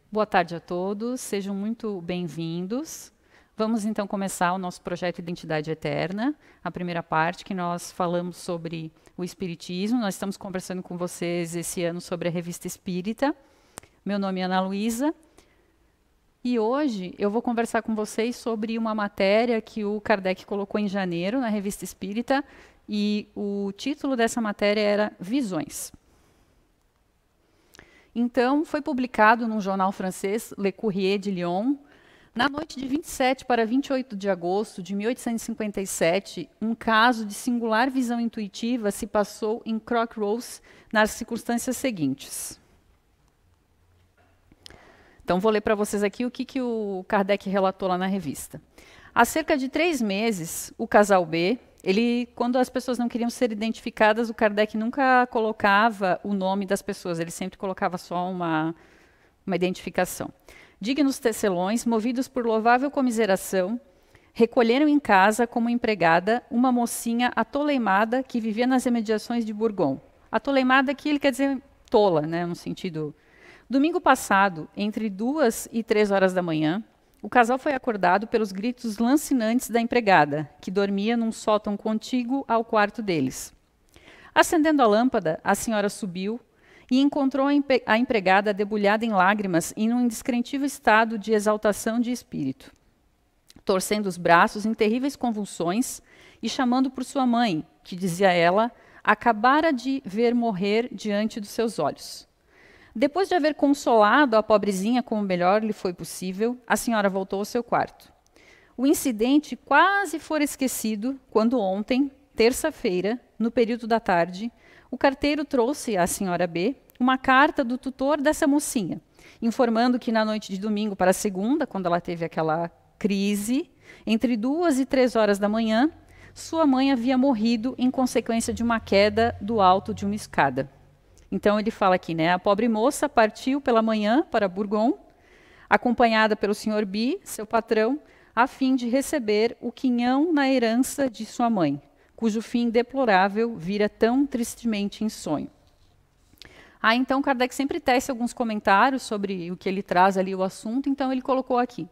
Boa tarde a todos, sejam muito bem-vindos. Vamos então começar o nosso projeto Identidade Eterna, a primeira parte que nós falamos sobre o Espiritismo. Nós estamos conversando com vocês esse ano sobre a Revista Espírita. Meu nome é Ana Luísa e hoje eu vou conversar com vocês sobre uma matéria que o Kardec colocou em janeiro na Revista Espírita e o título dessa matéria era Visões. Então, foi publicado num jornal francês, Le Courrier de Lyon, na noite de 27 para 28 de agosto de 1857, um caso de singular visão intuitiva se passou em Croix-Rousse nas circunstâncias seguintes. Então, vou ler para vocês aqui o que o Kardec relatou lá na revista. Há cerca de 3 meses, o casal B, quando as pessoas não queriam ser identificadas, o Kardec nunca colocava o nome das pessoas, ele sempre colocava só uma identificação. Dignos tecelões, movidos por louvável comiseração, recolheram em casa como empregada uma mocinha atoleimada que vivia nas imediações de Bourgogne. Atoleimada aqui ele quer dizer tola, né, no sentido... Domingo passado, entre 2 e 3 horas da manhã, o casal foi acordado pelos gritos lancinantes da empregada, que dormia num sótão contíguo ao quarto deles. Acendendo a lâmpada, a senhora subiu e encontrou a empregada debulhada em lágrimas e num indescritível estado de exaltação de espírito, torcendo os braços em terríveis convulsões e chamando por sua mãe, que, dizia ela, acabara de ver morrer diante dos seus olhos. Depois de haver consolado a pobrezinha como melhor lhe foi possível, a senhora voltou ao seu quarto. O incidente quase fora esquecido quando ontem, terça-feira, no período da tarde, o carteiro trouxe à senhora B uma carta do tutor dessa mocinha, informando que na noite de domingo para segunda, quando ela teve aquela crise, entre 2 e 3 horas da manhã, sua mãe havia morrido em consequência de uma queda do alto de uma escada. Então ele fala aqui, né? A pobre moça partiu pela manhã para Bourgogne, acompanhada pelo Sr. B, seu patrão, a fim de receber o quinhão na herança de sua mãe, cujo fim deplorável vira tão tristemente em sonho. Então Kardec sempre tece alguns comentários sobre o que ele traz ali o assunto, então ele colocou aqui.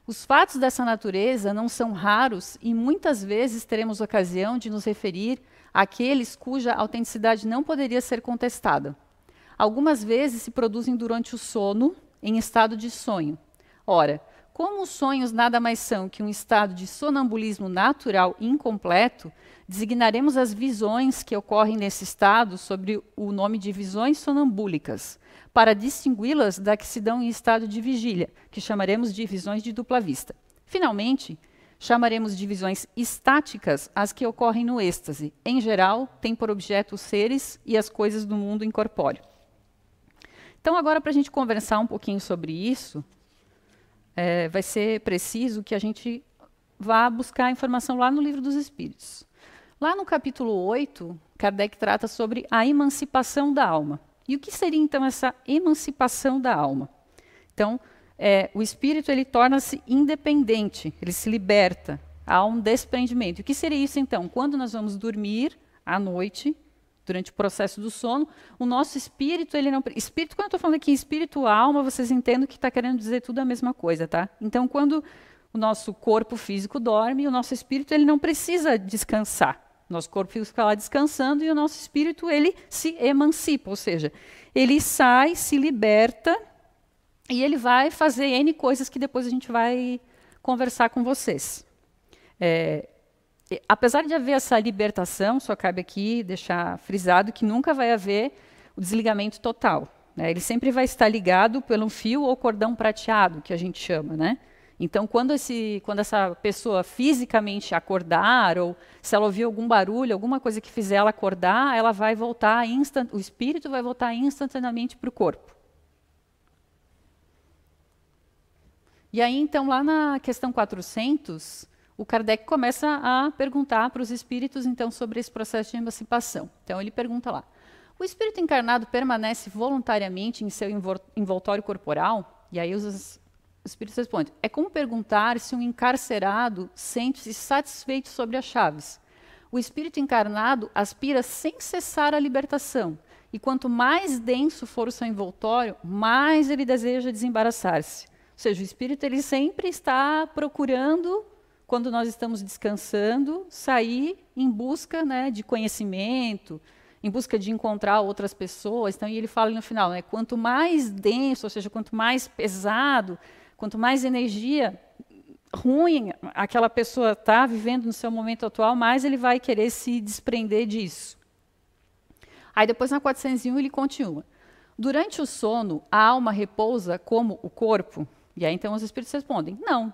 Os fatos dessa natureza não são raros e muitas vezes teremos ocasião de nos referir àqueles cuja autenticidade não poderia ser contestada. Algumas vezes se produzem durante o sono, em estado de sonho. Ora, como os sonhos nada mais são que um estado de sonambulismo natural incompleto, designaremos as visões que ocorrem nesse estado sob o nome de visões sonambúlicas, para distingui-las da que se dão em estado de vigília, que chamaremos de visões de dupla vista. Finalmente, chamaremos de visões estáticas as que ocorrem no êxtase. Em geral, têm por objeto os seres e as coisas do mundo incorpóreo. Então, agora, para a gente conversar um pouquinho sobre isso, vai ser preciso que a gente vá buscar informação lá no Livro dos Espíritos. Lá no capítulo 8, Kardec trata sobre a emancipação da alma. E o que seria, então, essa emancipação da alma? Então, o espírito ele torna-se independente, ele se liberta, há um desprendimento. E o que seria isso, então? Quando nós vamos dormir à noite, durante o processo do sono, o nosso espírito, ele não... Espírito, quando eu estou falando aqui espírito, alma, vocês entendem que está querendo dizer tudo a mesma coisa, tá? Então, quando o nosso corpo físico dorme, o nosso espírito ele não precisa descansar. Nosso corpo fica lá descansando e o nosso espírito ele se emancipa, ou seja, ele sai, se liberta e ele vai fazer N coisas que depois a gente vai conversar com vocês. Apesar de haver essa libertação, só cabe aqui deixar frisado que nunca vai haver o desligamento total, né? Ele sempre vai estar ligado pelo fio ou cordão prateado, que a gente chama, né? Então, quando essa pessoa fisicamente acordar, ou se ela ouvir algum barulho, alguma coisa que fizer ela acordar, ela vai voltar o espírito vai voltar instantaneamente para o corpo. E aí, então, lá na questão 400, o Kardec começa a perguntar para os espíritos, então, sobre esse processo de emancipação. Então, ele pergunta lá, o espírito encarnado permanece voluntariamente em seu envoltório corporal? E aí os espíritos respondem, é como perguntar se um encarcerado sente-se satisfeito sobre as chaves. O espírito encarnado aspira sem cessar à libertação e quanto mais denso for o seu envoltório, mais ele deseja desembaraçar-se. Ou seja, o espírito ele sempre está procurando, quando nós estamos descansando, sair em busca, né, de conhecimento, em busca de encontrar outras pessoas. Então, e ele fala no final, né, quanto mais denso, ou seja, quanto mais pesado, quanto mais energia ruim aquela pessoa está vivendo no seu momento atual, mais ele vai querer se desprender disso. Aí depois na 401 ele continua. Durante o sono, a alma repousa como o corpo? E aí então os espíritos respondem, não.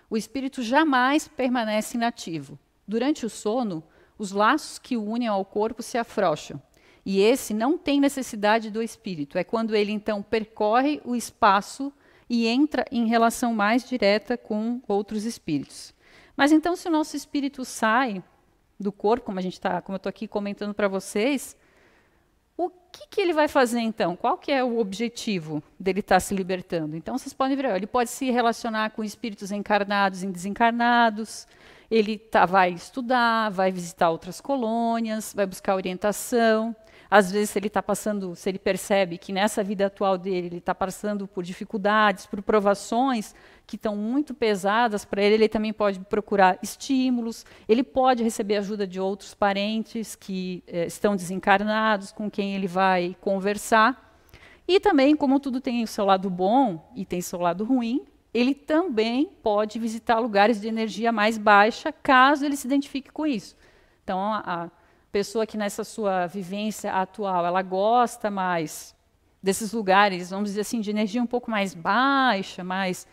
O espírito jamais permanece inativo. Durante o sono, os laços que o unem ao corpo se afrouxam. E esse não tem necessidade do espírito. É quando ele então percorre o espaço e entra em relação mais direta com outros espíritos. Mas então, se o nosso espírito sai do corpo, como eu estou aqui comentando para vocês, o que ele vai fazer então? Qual que é o objetivo dele estar se libertando? Então, vocês podem ver, ele pode se relacionar com espíritos encarnados e desencarnados, ele vai estudar, vai visitar outras colônias, vai buscar orientação. Às vezes, se ele percebe que nessa vida atual dele, ele está passando por dificuldades, por provações que estão muito pesadas para ele também pode procurar estímulos, ele pode receber ajuda de outros parentes que estão desencarnados, com quem ele vai conversar. E também, como tudo tem o seu lado bom e tem seu lado ruim, ele também pode visitar lugares de energia mais baixa, caso ele se identifique com isso. Então, a pessoa que nessa sua vivência atual, ela gosta mais desses lugares, vamos dizer assim, de energia um pouco mais baixa, mais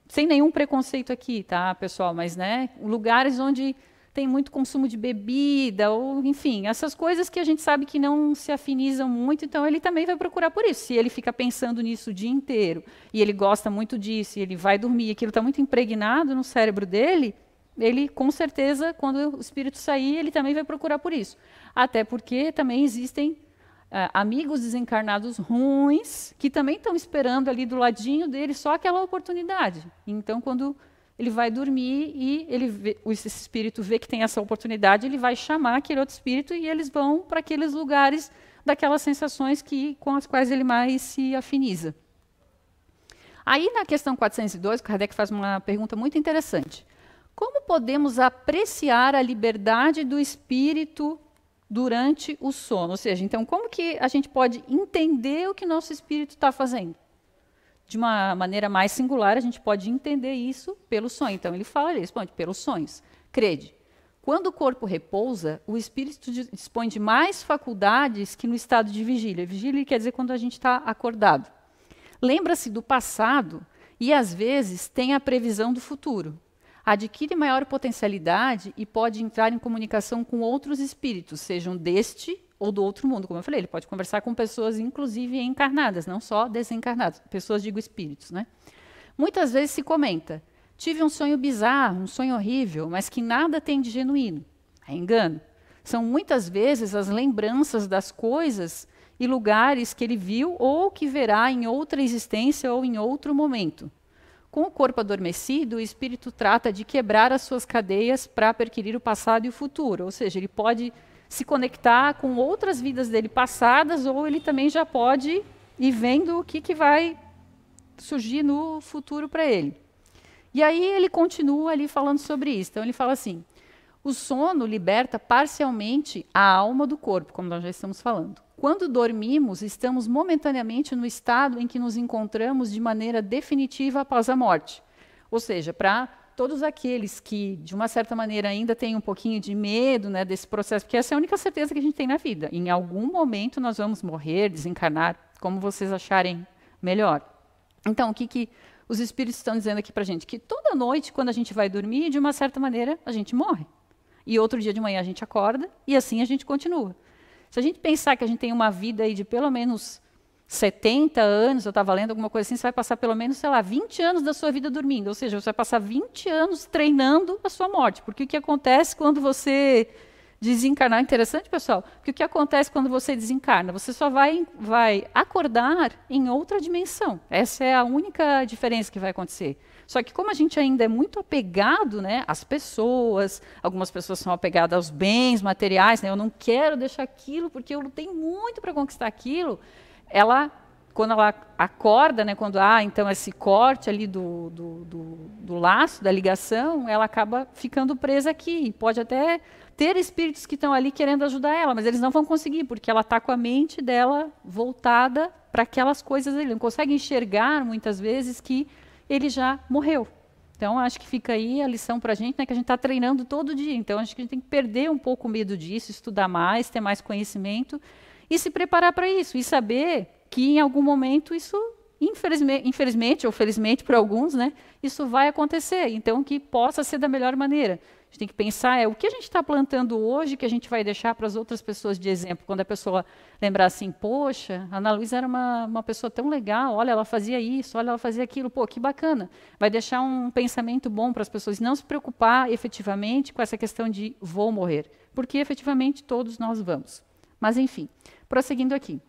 sem nenhum preconceito aqui, tá, pessoal? Mas, né, lugares onde tem muito consumo de bebida, ou, enfim, essas coisas que a gente sabe que não se afinizam muito, então ele também vai procurar por isso. Se ele fica pensando nisso o dia inteiro, e ele gosta muito disso, e ele vai dormir, e aquilo está muito impregnado no cérebro dele, ele, com certeza, quando o espírito sair, ele também vai procurar por isso. Até porque também existem amigos desencarnados ruins que também estão esperando ali do ladinho dele só aquela oportunidade. Então, quando ele vai dormir e esse espírito vê que tem essa oportunidade, ele vai chamar aquele outro espírito e eles vão para aqueles lugares daquelas sensações com as quais ele mais se afiniza. Aí, na questão 402, o Kardec faz uma pergunta muito interessante. Como podemos apreciar a liberdade do espírito durante o sono? Ou seja, então, como que a gente pode entender o que nosso espírito está fazendo? De uma maneira mais singular, a gente pode entender isso pelo sonho. Então, ele fala, ele responde, pelos sonhos. Crede, quando o corpo repousa, o espírito dispõe de mais faculdades que no estado de vigília. Vigília quer dizer quando a gente está acordado. Lembra-se do passado e, às vezes, tem a previsão do futuro. Adquire maior potencialidade e pode entrar em comunicação com outros espíritos, sejam deste ou do outro mundo. Como eu falei, ele pode conversar com pessoas, inclusive encarnadas, não só desencarnadas. Pessoas, digo espíritos, né? Muitas vezes se comenta, tive um sonho bizarro, um sonho horrível, mas que nada tem de genuíno. É engano. São muitas vezes as lembranças das coisas e lugares que ele viu ou que verá em outra existência ou em outro momento. Com o corpo adormecido, o espírito trata de quebrar as suas cadeias para perquirir o passado e o futuro. Ou seja, ele pode se conectar com outras vidas dele passadas, ou ele também já pode ir vendo o que vai surgir no futuro para ele. E aí ele continua ali falando sobre isso. Então ele fala assim, o sono liberta parcialmente a alma do corpo, como nós já estamos falando. Quando dormimos, estamos momentaneamente no estado em que nos encontramos de maneira definitiva após a morte. Ou seja, para todos aqueles que, de uma certa maneira, ainda têm um pouquinho de medo, né, desse processo, porque essa é a única certeza que a gente tem na vida. Em algum momento nós vamos morrer, desencarnar, como vocês acharem melhor. Então, o que os espíritos estão dizendo aqui para a gente? Que toda noite, quando a gente vai dormir, de uma certa maneira, a gente morre. E outro dia de manhã a gente acorda e assim a gente continua. Se a gente pensar que a gente tem uma vida aí de pelo menos 70 anos, eu estava lendo alguma coisa assim, você vai passar pelo menos, sei lá, 20 anos da sua vida dormindo. Ou seja, você vai passar 20 anos treinando a sua morte. Porque o que acontece quando você desencarnar. Interessante, pessoal, porque o que acontece quando você desencarna? Você só vai acordar em outra dimensão. Essa é a única diferença que vai acontecer. Só que como a gente ainda é muito apegado, né, às pessoas, algumas pessoas são apegadas aos bens materiais, né, eu não quero deixar aquilo porque eu lutei muito para conquistar aquilo, quando ela acorda, né, quando há então esse corte ali do laço, da ligação, ela acaba ficando presa aqui. Pode até ter espíritos que estão ali querendo ajudar ela, mas eles não vão conseguir, porque ela está com a mente dela voltada para aquelas coisas ali. Não consegue enxergar, muitas vezes, que ele já morreu. Então, acho que fica aí a lição para a gente, né, que a gente está treinando todo dia. Então, acho que a gente tem que perder um pouco o medo disso, estudar mais, ter mais conhecimento e se preparar para isso. E saber que em algum momento isso, infelizmente ou felizmente para alguns, né, isso vai acontecer. Então, que possa ser da melhor maneira. A gente tem que pensar, o que a gente está plantando hoje que a gente vai deixar para as outras pessoas de exemplo. Quando a pessoa lembrar assim, poxa, a Ana Luísa era uma pessoa tão legal, olha, ela fazia isso, olha, ela fazia aquilo, pô, que bacana. Vai deixar um pensamento bom para as pessoas e não se preocupar efetivamente com essa questão de vou morrer. Porque efetivamente todos nós vamos. Mas enfim, prosseguindo aqui.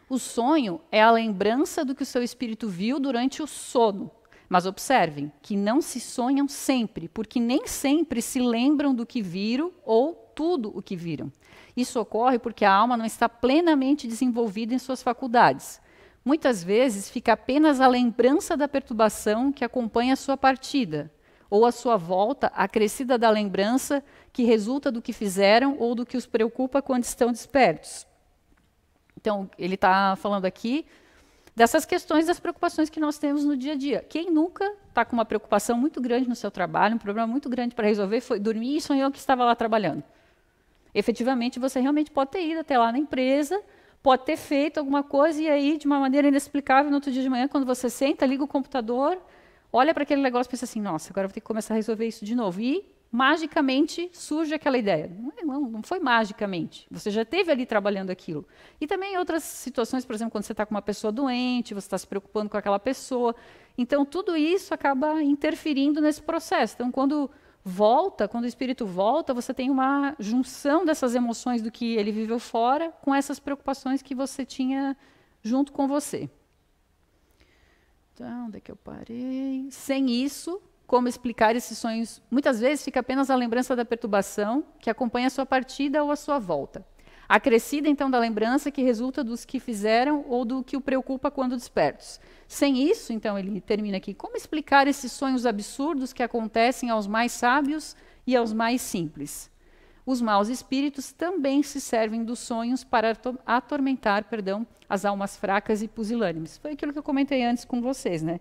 O sonho é a lembrança do que o seu espírito viu durante o sono. Mas observem que não se sonham sempre, porque nem sempre se lembram do que viram ou tudo o que viram. Isso ocorre porque a alma não está plenamente desenvolvida em suas faculdades. Muitas vezes fica apenas a lembrança da perturbação que acompanha a sua partida, ou a sua volta acrescida da lembrança que resulta do que fizeram ou do que os preocupa quando estão despertos. Então, ele está falando aqui dessas questões, das preocupações que nós temos no dia a dia. Quem nunca está com uma preocupação muito grande no seu trabalho, um problema muito grande para resolver, foi dormir e sonhou que estava lá trabalhando? Efetivamente, você realmente pode ter ido até lá na empresa, pode ter feito alguma coisa e aí, de uma maneira inexplicável, no outro dia de manhã, quando você senta, liga o computador, olha para aquele negócio e pensa assim, nossa, agora eu vou ter que começar a resolver isso de novo. E magicamente surge aquela ideia. Não foi magicamente. Você já esteve ali trabalhando aquilo. E também em outras situações, por exemplo, quando você está com uma pessoa doente, você está se preocupando com aquela pessoa. Então, tudo isso acaba interferindo nesse processo. Então, quando o espírito volta, você tem uma junção dessas emoções do que ele viveu fora com essas preocupações que você tinha junto com você. Então, onde é que eu parei? Sem isso, como explicar esses sonhos? Muitas vezes fica apenas a lembrança da perturbação que acompanha a sua partida ou a sua volta. Acrescida, então, da lembrança que resulta dos que fizeram ou do que o preocupa quando despertos. Sem isso, então, ele termina aqui, como explicar esses sonhos absurdos que acontecem aos mais sábios e aos mais simples? Os maus espíritos também se servem dos sonhos para atormentar, as almas fracas e pusilânimes. Foi aquilo que eu comentei antes com vocês, né?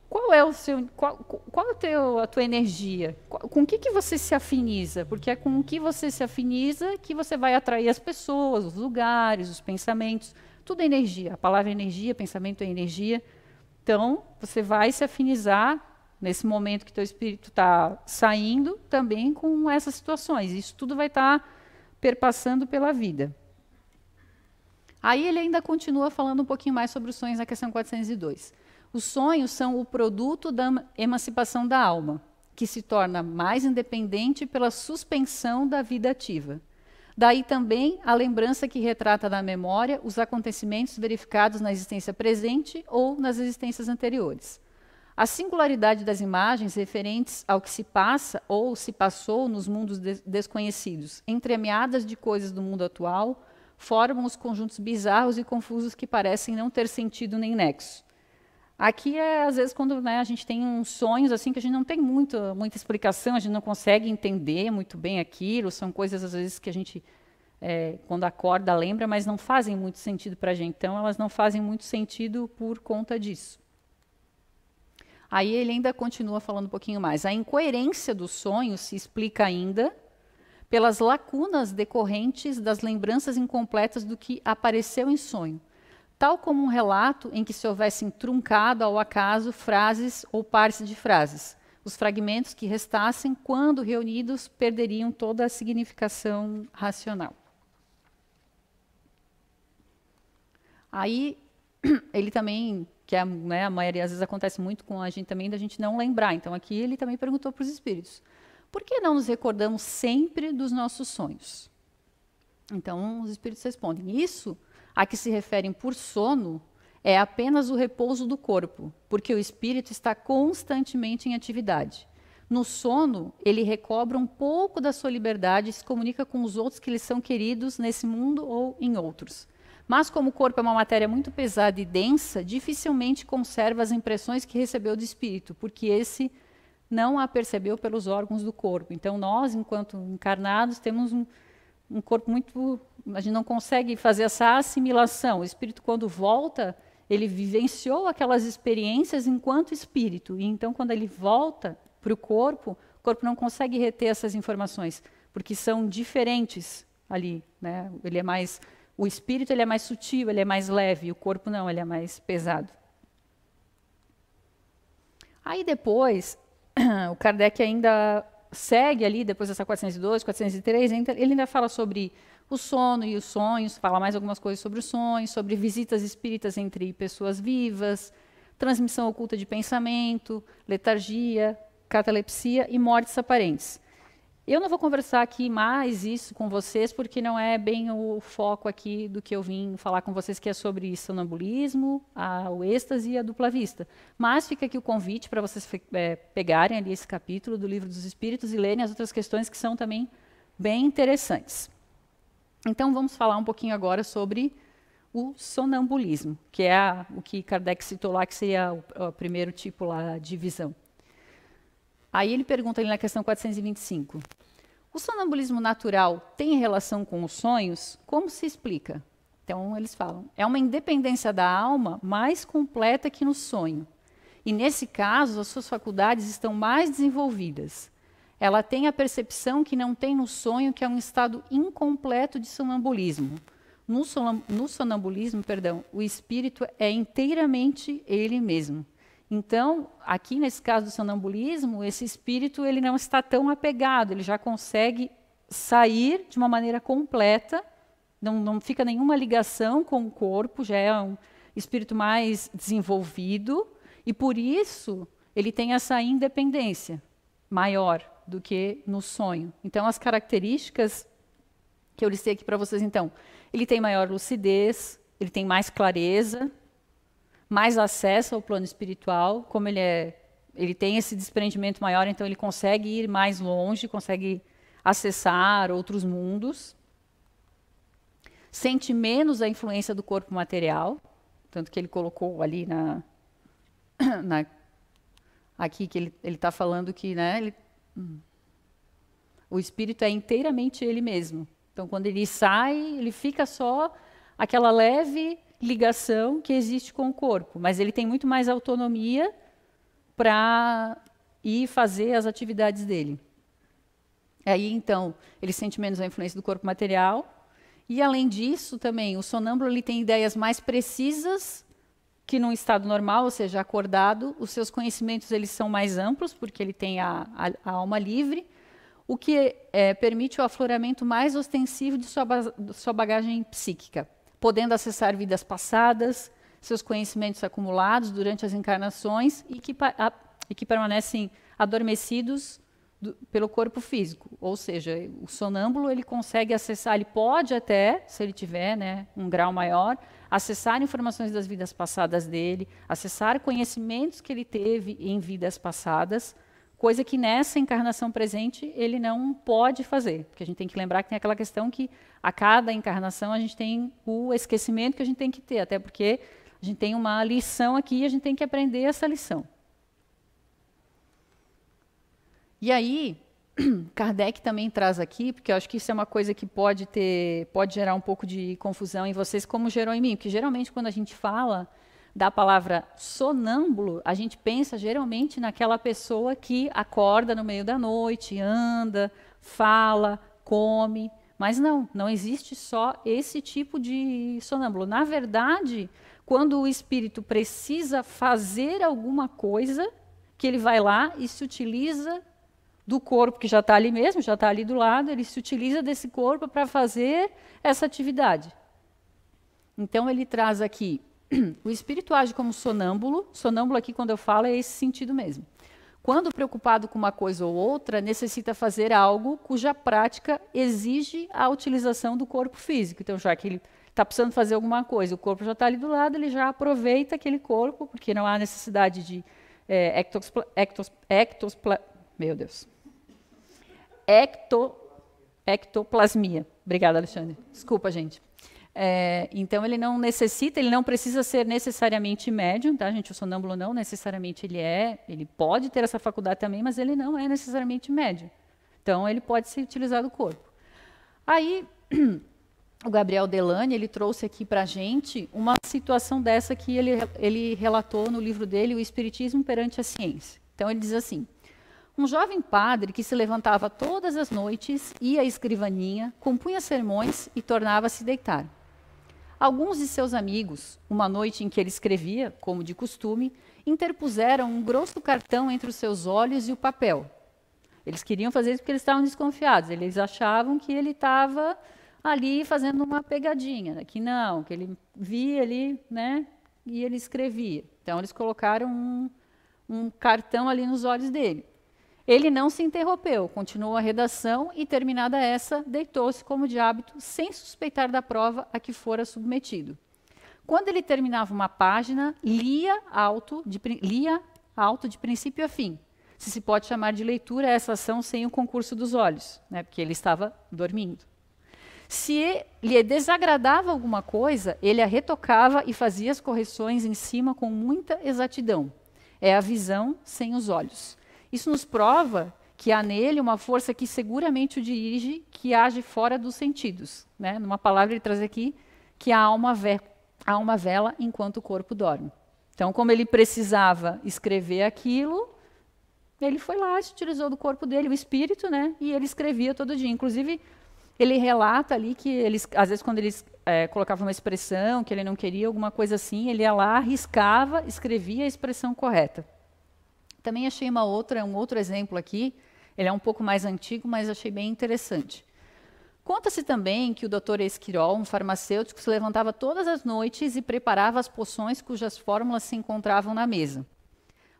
Qual é a tua energia? Com o que você se afiniza? Porque é com o que você se afiniza que você vai atrair as pessoas, os lugares, os pensamentos. Tudo é energia. A palavra é energia, pensamento é energia. Então, você vai se afinizar nesse momento que teu espírito está saindo também com essas situações. Isso tudo vai estar perpassando pela vida. Aí ele ainda continua falando um pouquinho mais sobre os sonhos na questão 402. Os sonhos são o produto da emancipação da alma, que se torna mais independente pela suspensão da vida ativa. Daí também a lembrança que retrata na memória os acontecimentos verificados na existência presente ou nas existências anteriores. A singularidade das imagens referentes ao que se passa ou se passou nos mundos desconhecidos, entremeadas de coisas do mundo atual, formam os conjuntos bizarros e confusos que parecem não ter sentido nem nexo. Aqui às vezes, quando a gente tem uns sonhos assim que a gente não tem muita explicação, a gente não consegue entender muito bem aquilo, são coisas, às vezes, que a gente, quando acorda, lembra, mas não fazem muito sentido para a gente. Então, elas não fazem muito sentido por conta disso. Aí ele ainda continua falando um pouquinho mais. A incoerência do sonho se explica ainda pelas lacunas decorrentes das lembranças incompletas do que apareceu em sonho, tal como um relato em que se houvessem truncado ao acaso frases ou partes de frases. Os fragmentos que restassem, quando reunidos, perderiam toda a significação racional. Aí, ele também, que a maioria às vezes acontece muito com a gente também, da gente não lembrar. Então, aqui ele também perguntou para os espíritos. Por que não nos recordamos sempre dos nossos sonhos? Então, os espíritos respondem, isso a que se referem por sono é apenas o repouso do corpo, porque o espírito está constantemente em atividade. No sono, ele recobra um pouco da sua liberdade e se comunica com os outros que lhe são queridos nesse mundo ou em outros. Mas como o corpo é uma matéria muito pesada e densa, dificilmente conserva as impressões que recebeu do espírito, porque esse não a percebeu pelos órgãos do corpo. Então, nós, enquanto encarnados, temos um corpo muito... A gente não consegue fazer essa assimilação. O espírito, quando volta, ele vivenciou aquelas experiências enquanto espírito. E então, quando ele volta para o corpo não consegue reter essas informações, porque são diferentes ali, né? Ele é mais... O espírito ele é mais sutil, ele é mais leve, o corpo não, ele é mais pesado. Aí depois, o Kardec ainda segue ali, depois dessa 402, 403, ele ainda fala sobre o sono e os sonhos, fala mais algumas coisas sobre os sonhos, sobre visitas espíritas entre pessoas vivas, transmissão oculta de pensamento, letargia, catalepsia e mortes aparentes. Eu não vou conversar aqui mais isso com vocês, porque não é bem o foco aqui do que eu vim falar com vocês, que é sobre sonambulismo, o êxtase e a dupla vista. Mas fica aqui o convite para vocês pegarem ali esse capítulo do Livro dos Espíritos e lerem as outras questões que são também bem interessantes. Então, vamos falar um pouquinho agora sobre o sonambulismo, que é o que Kardec citou lá, que seria o primeiro tipo lá de visão. Aí ele pergunta ali na questão 425. O sonambulismo natural tem relação com os sonhos? Como se explica? Então, eles falam, é uma independência da alma mais completa que no sonho. E, nesse caso, as suas faculdades estão mais desenvolvidas. Ela tem a percepção que não tem no sonho, que é um estado incompleto de sonambulismo. No sonambulismo, o espírito é inteiramente ele mesmo. Então, aqui nesse caso do sonambulismo, esse espírito ele não está tão apegado, ele já consegue sair de uma maneira completa, não fica nenhuma ligação com o corpo, já é um espírito mais desenvolvido, e por isso ele tem essa independência maior do que no sonho. Então, as características que eu listei aqui para vocês, então, ele tem maior lucidez, ele tem mais clareza, mais acesso ao plano espiritual, como ele tem esse desprendimento maior, então ele consegue ir mais longe, consegue acessar outros mundos, sente menos a influência do corpo material, tanto que ele colocou ali aqui que ele está falando que, né, o espírito é inteiramente ele mesmo. Então, quando ele sai, ele fica só aquela leve ligação que existe com o corpo, mas ele tem muito mais autonomia para ir fazer as atividades dele. Aí, então, ele sente menos a influência do corpo material, e, além disso, também, o sonâmbulo ele tem ideias mais precisas que num estado normal, ou seja, acordado, os seus conhecimentos eles são mais amplos, porque ele tem a alma livre, o que permite o afloramento mais ostensivo de sua bagagem psíquica, podendo acessar vidas passadas, seus conhecimentos acumulados durante as encarnações e que permanecem adormecidos pelo corpo físico. Ou seja, o sonâmbulo ele consegue acessar, ele pode até, se ele tiver, né, um grau maior, acessar informações das vidas passadas dele, acessar conhecimentos que ele teve em vidas passadas, coisa que nessa encarnação presente ele não pode fazer. Porque a gente tem que lembrar que tem aquela questão que a cada encarnação a gente tem o esquecimento que a gente tem que ter, até porque a gente tem uma lição aqui e a gente tem que aprender essa lição. E aí, Kardec também traz aqui, porque eu acho que isso é uma coisa que pode gerar um pouco de confusão em vocês, como gerou em mim, porque geralmente quando a gente fala da palavra sonâmbulo, a gente pensa geralmente naquela pessoa que acorda no meio da noite, anda, fala, come, mas não existe só esse tipo de sonâmbulo. Na verdade, quando o espírito precisa fazer alguma coisa, que ele vai lá e se utiliza do corpo que já está ali mesmo, já está ali do lado, ele se utiliza desse corpo para fazer essa atividade. Então, ele traz aqui, o espírito age como sonâmbulo aqui, quando eu falo, é esse sentido mesmo. quando preocupado com uma coisa ou outra, necessita fazer algo cuja prática exige a utilização do corpo físico. Então, já que ele está precisando fazer alguma coisa, o corpo já está ali do lado, ele já aproveita aquele corpo, porque não há necessidade de ectoplasmia. Obrigada, Alexandre. Desculpa, gente. Então, ele não necessita, ele não precisa ser necessariamente médium, tá, gente? O sonâmbulo não necessariamente ele pode ter essa faculdade também, mas ele não é necessariamente médium. Então, ele pode se utilizar do corpo. Aí, o Gabriel Delany, ele trouxe aqui para a gente uma situação dessa que ele relatou no livro dele, O Espiritismo perante a Ciência. Então, ele diz assim: um jovem padre que se levantava todas as noites, ia à escrivaninha, compunha sermões e tornava-se deitar. Alguns de seus amigos, uma noite em que ele escrevia, como de costume, interpuseram um grosso cartão entre os seus olhos e o papel. Eles queriam fazer isso porque eles estavam desconfiados. Eles achavam que ele estava ali fazendo uma pegadinha, que não, que ele via ali, né, e ele escrevia. Então, eles colocaram um cartão ali nos olhos dele. Ele não se interrompeu, continuou a redação e, terminada essa, deitou-se como de hábito, sem suspeitar da prova a que fora submetido. Quando ele terminava uma página, lia alto de princípio a fim. Se pode chamar de leitura essa ação sem o concurso dos olhos, né, porque ele estava dormindo. Se lhe desagradava alguma coisa, ele a retocava e fazia as correções em cima com muita exatidão. É a visão sem os olhos. Isso nos prova que há nele uma força que seguramente o dirige, que age fora dos sentidos. Né? Numa palavra, ele traz aqui que há uma vela enquanto o corpo dorme. Então, como ele precisava escrever aquilo, ele foi lá, se utilizou do corpo dele, o espírito, né? E ele escrevia todo dia. Inclusive, ele relata ali que, às vezes, quando ele colocava uma expressão que ele não queria, alguma coisa assim, ele ia lá, riscava, escrevia a expressão correta. Também achei um outro exemplo aqui, ele é um pouco mais antigo, mas achei bem interessante. Conta-se também que o Dr. Esquirol, um farmacêutico, se levantava todas as noites e preparava as poções cujas fórmulas se encontravam na mesa.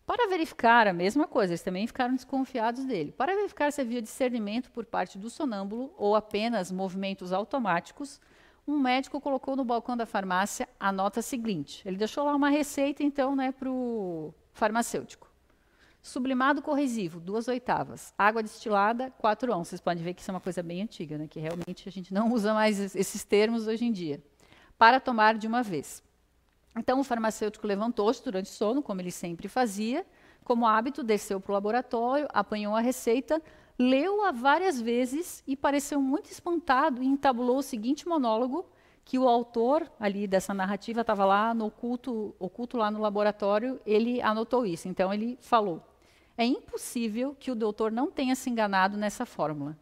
Para verificar a mesma coisa, eles também ficaram desconfiados dele. Para verificar se havia discernimento por parte do sonâmbulo ou apenas movimentos automáticos, um médico colocou no balcão da farmácia a nota seguinte. Ele deixou lá uma receita, então, né, para o farmacêutico. Sublimado corrosivo, 2/8. Água destilada, 4 ons. Vocês podem ver que isso é uma coisa bem antiga, né? Que realmente a gente não usa mais esses termos hoje em dia. Para tomar de uma vez. Então, o farmacêutico levantou-se durante o sono, como ele sempre fazia. Como hábito, desceu para o laboratório, apanhou a receita, leu-a várias vezes e pareceu muito espantado e entabulou o seguinte monólogo, que o autor ali dessa narrativa estava lá no oculto lá no laboratório, ele anotou isso. Então, ele falou: é impossível que o doutor não tenha se enganado nessa fórmula.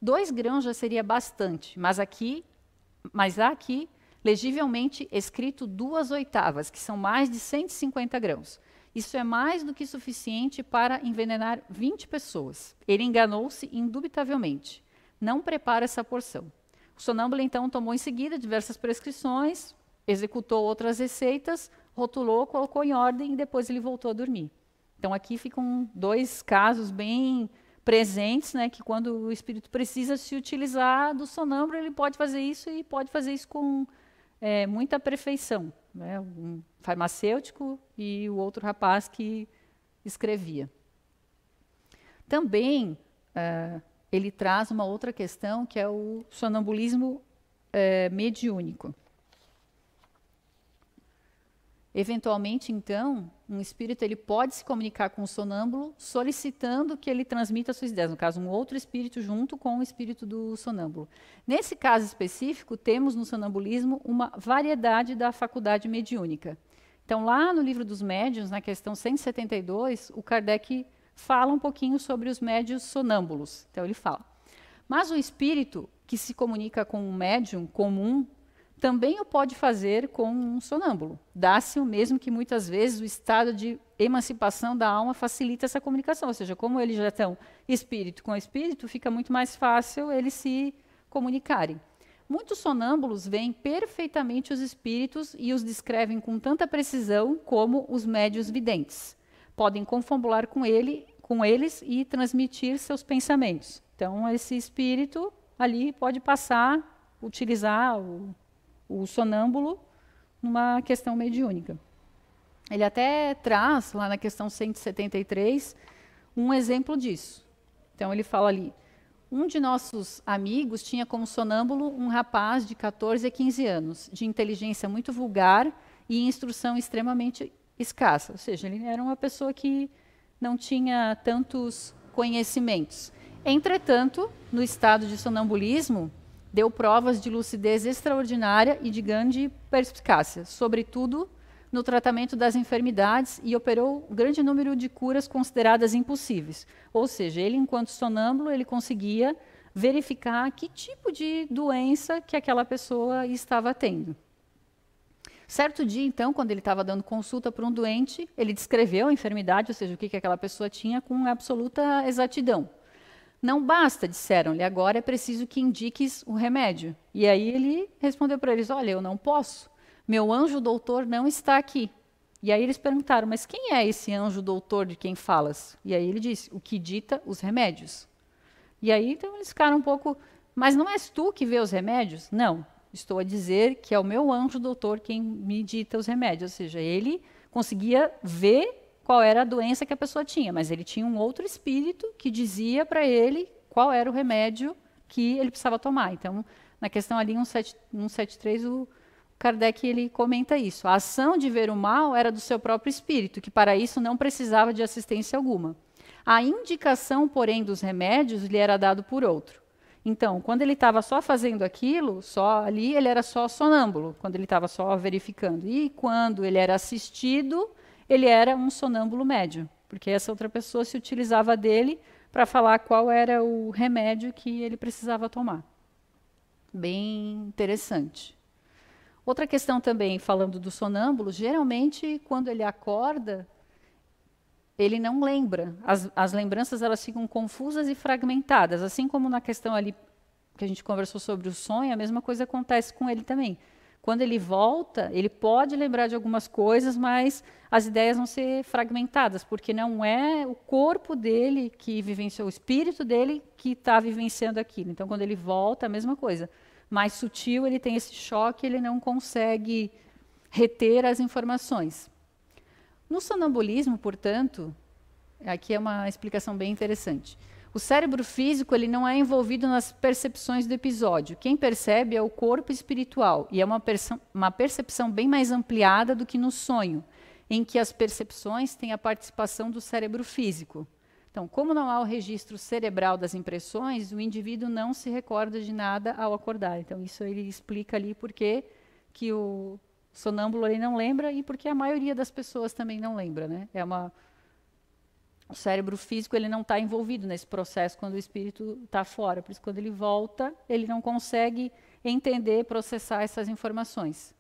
2 grãos já seria bastante, mas há aqui, legivelmente escrito 2/8, que são mais de 150 grãos. Isso é mais do que suficiente para envenenar 20 pessoas. Ele enganou-se indubitavelmente. Não prepara essa porção. O sonâmbulo, então, tomou em seguida diversas prescrições, executou outras receitas, rotulou, colocou em ordem e depois ele voltou a dormir. Então, aqui ficam 2 casos bem presentes, né, que quando o espírito precisa se utilizar do sonâmbulo, ele pode fazer isso e pode fazer isso com muita perfeição. Né, um farmacêutico e o outro rapaz que escrevia. Também, ele traz uma outra questão, que é o sonambulismo mediúnico. Eventualmente, então, um espírito ele pode se comunicar com o sonâmbulo, solicitando que ele transmita suas ideias. No caso, um outro espírito junto com o espírito do sonâmbulo. Nesse caso específico, temos no sonambulismo uma variedade da faculdade mediúnica. Então, lá no livro dos médiuns, na questão 172, o Kardec fala um pouquinho sobre os médiuns sonâmbulos. Então, ele fala: mas o espírito que se comunica com um médium comum também o pode fazer com um sonâmbulo. Dá-se o mesmo que muitas vezes o estado de emancipação da alma facilita essa comunicação. Ou seja, como eles já estão espírito com espírito, fica muito mais fácil eles se comunicarem. Muitos sonâmbulos veem perfeitamente os espíritos e os descrevem com tanta precisão como os médiuns videntes. Podem confabular com com eles e transmitir seus pensamentos. Então, esse espírito ali pode passar, utilizar o sonâmbulo numa questão mediúnica. Ele até traz, lá na questão 173, um exemplo disso. Então, ele fala ali, um de nossos amigos tinha como sonâmbulo um rapaz de 14 a 15 anos, de inteligência muito vulgar e instrução extremamente escassa. Ou seja, ele era uma pessoa que não tinha tantos conhecimentos. Entretanto, no estado de sonambulismo, deu provas de lucidez extraordinária e de grande perspicácia, sobretudo no tratamento das enfermidades, e operou um grande número de curas consideradas impossíveis. Ou seja, ele, enquanto sonâmbulo, ele conseguia verificar que tipo de doença que aquela pessoa estava tendo. Certo dia, então, quando ele estava dando consulta para um doente, ele descreveu a enfermidade, ou seja, o que aquela pessoa tinha, com absoluta exatidão. Não basta, disseram-lhe, agora é preciso que indiques o remédio. E aí ele respondeu para eles, olha, eu não posso. Meu anjo doutor não está aqui. E aí eles perguntaram, mas quem é esse anjo doutor de quem falas? E aí ele disse, o que dita os remédios. E aí então eles ficaram um pouco, mas não és tu que vê os remédios? Não, estou a dizer que é o meu anjo doutor quem me dita os remédios. Ou seja, ele conseguia ver qual era a doença que a pessoa tinha, mas ele tinha um outro espírito que dizia para ele qual era o remédio que ele precisava tomar. Então, na questão ali 173, o Kardec ele comenta isso. A ação de ver o mal era do seu próprio espírito, que para isso não precisava de assistência alguma. A indicação, porém, dos remédios lhe era dado por outro. Então, quando ele estava só fazendo aquilo, só ali, ele era só sonâmbulo, quando ele estava só verificando. E quando ele era assistido, ele era um sonâmbulo médio, porque essa outra pessoa se utilizava dele para falar qual era o remédio que ele precisava tomar. Bem interessante. Outra questão também, falando do sonâmbulo, geralmente, quando ele acorda, ele não lembra. As lembranças elas ficam confusas e fragmentadas, assim como na questão ali que a gente conversou sobre o sonho, a mesma coisa acontece com ele também. Quando ele volta, ele pode lembrar de algumas coisas, mas as ideias vão ser fragmentadas, porque não é o corpo dele que vivenciou, o espírito dele que está vivenciando aquilo. Então, quando ele volta, a mesma coisa. Mais sutil, ele tem esse choque, ele não consegue reter as informações. No sonambulismo, portanto, aqui é uma explicação bem interessante. O cérebro físico ele não é envolvido nas percepções do episódio. Quem percebe é o corpo espiritual, e é uma percepção bem mais ampliada do que no sonho, em que as percepções têm a participação do cérebro físico. Então, como não há o registro cerebral das impressões, o indivíduo não se recorda de nada ao acordar. Então, isso ele explica ali por que o sonâmbulo ele não lembra e porque a maioria das pessoas também não lembra, né? O cérebro físico ele não está envolvido nesse processo quando o espírito está fora. Por isso, quando ele volta, ele não consegue entender, processar essas informações.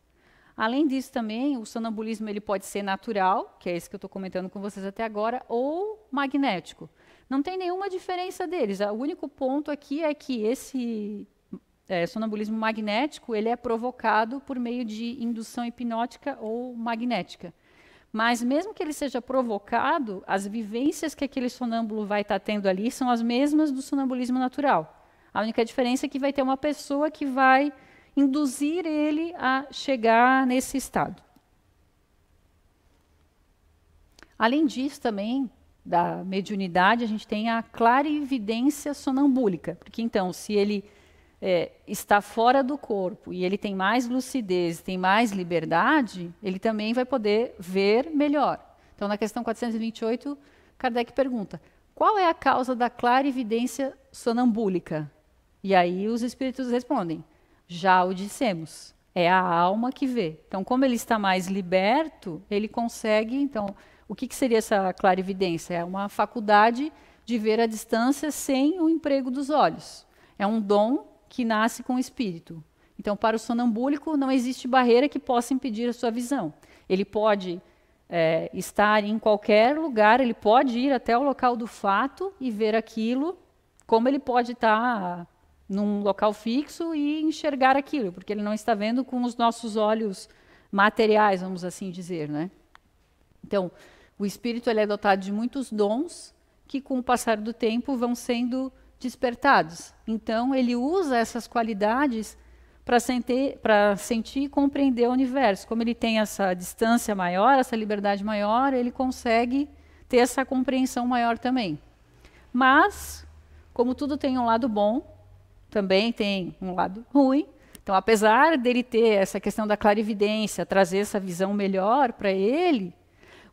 Além disso, também, o sonambulismo ele pode ser natural, que é esse que eu estou comentando com vocês até agora, ou magnético. Não tem nenhuma diferença deles. O único ponto aqui é que esse sonambulismo magnético ele é provocado por meio de indução hipnótica ou magnética. Mas mesmo que ele seja provocado, as vivências que aquele sonâmbulo vai estar tendo ali são as mesmas do sonambulismo natural. A única diferença é que vai ter uma pessoa que vai induzir ele a chegar nesse estado. Além disso, também, da mediunidade, a gente tem a clarividência sonambúlica. Porque, então, se ele está fora do corpo e ele tem mais lucidez, tem mais liberdade, ele também vai poder ver melhor. Então, na questão 428, Kardec pergunta, qual é a causa da clarividência sonambúlica? E aí os espíritos respondem, já o dissemos, é a alma que vê. Então, como ele está mais liberto, ele consegue... Então, o que seria essa clarividência? É uma faculdade de ver a distância sem o emprego dos olhos. É um dom que nasce com o espírito. Então, para o sonambúlico, não existe barreira que possa impedir a sua visão. Ele pode estar em qualquer lugar, ele pode ir até o local do fato e ver aquilo, como ele pode estar num local fixo e enxergar aquilo, porque ele não está vendo com os nossos olhos materiais, vamos assim dizer, né? Então, o espírito ele é dotado de muitos dons que, com o passar do tempo, vão sendo despertados. Então, ele usa essas qualidades para sentir e compreender o universo. Como ele tem essa distância maior, essa liberdade maior, ele consegue ter essa compreensão maior também. Mas, como tudo tem um lado bom, também tem um lado ruim. Então, apesar dele ter essa questão da clarividência, trazer essa visão melhor para ele,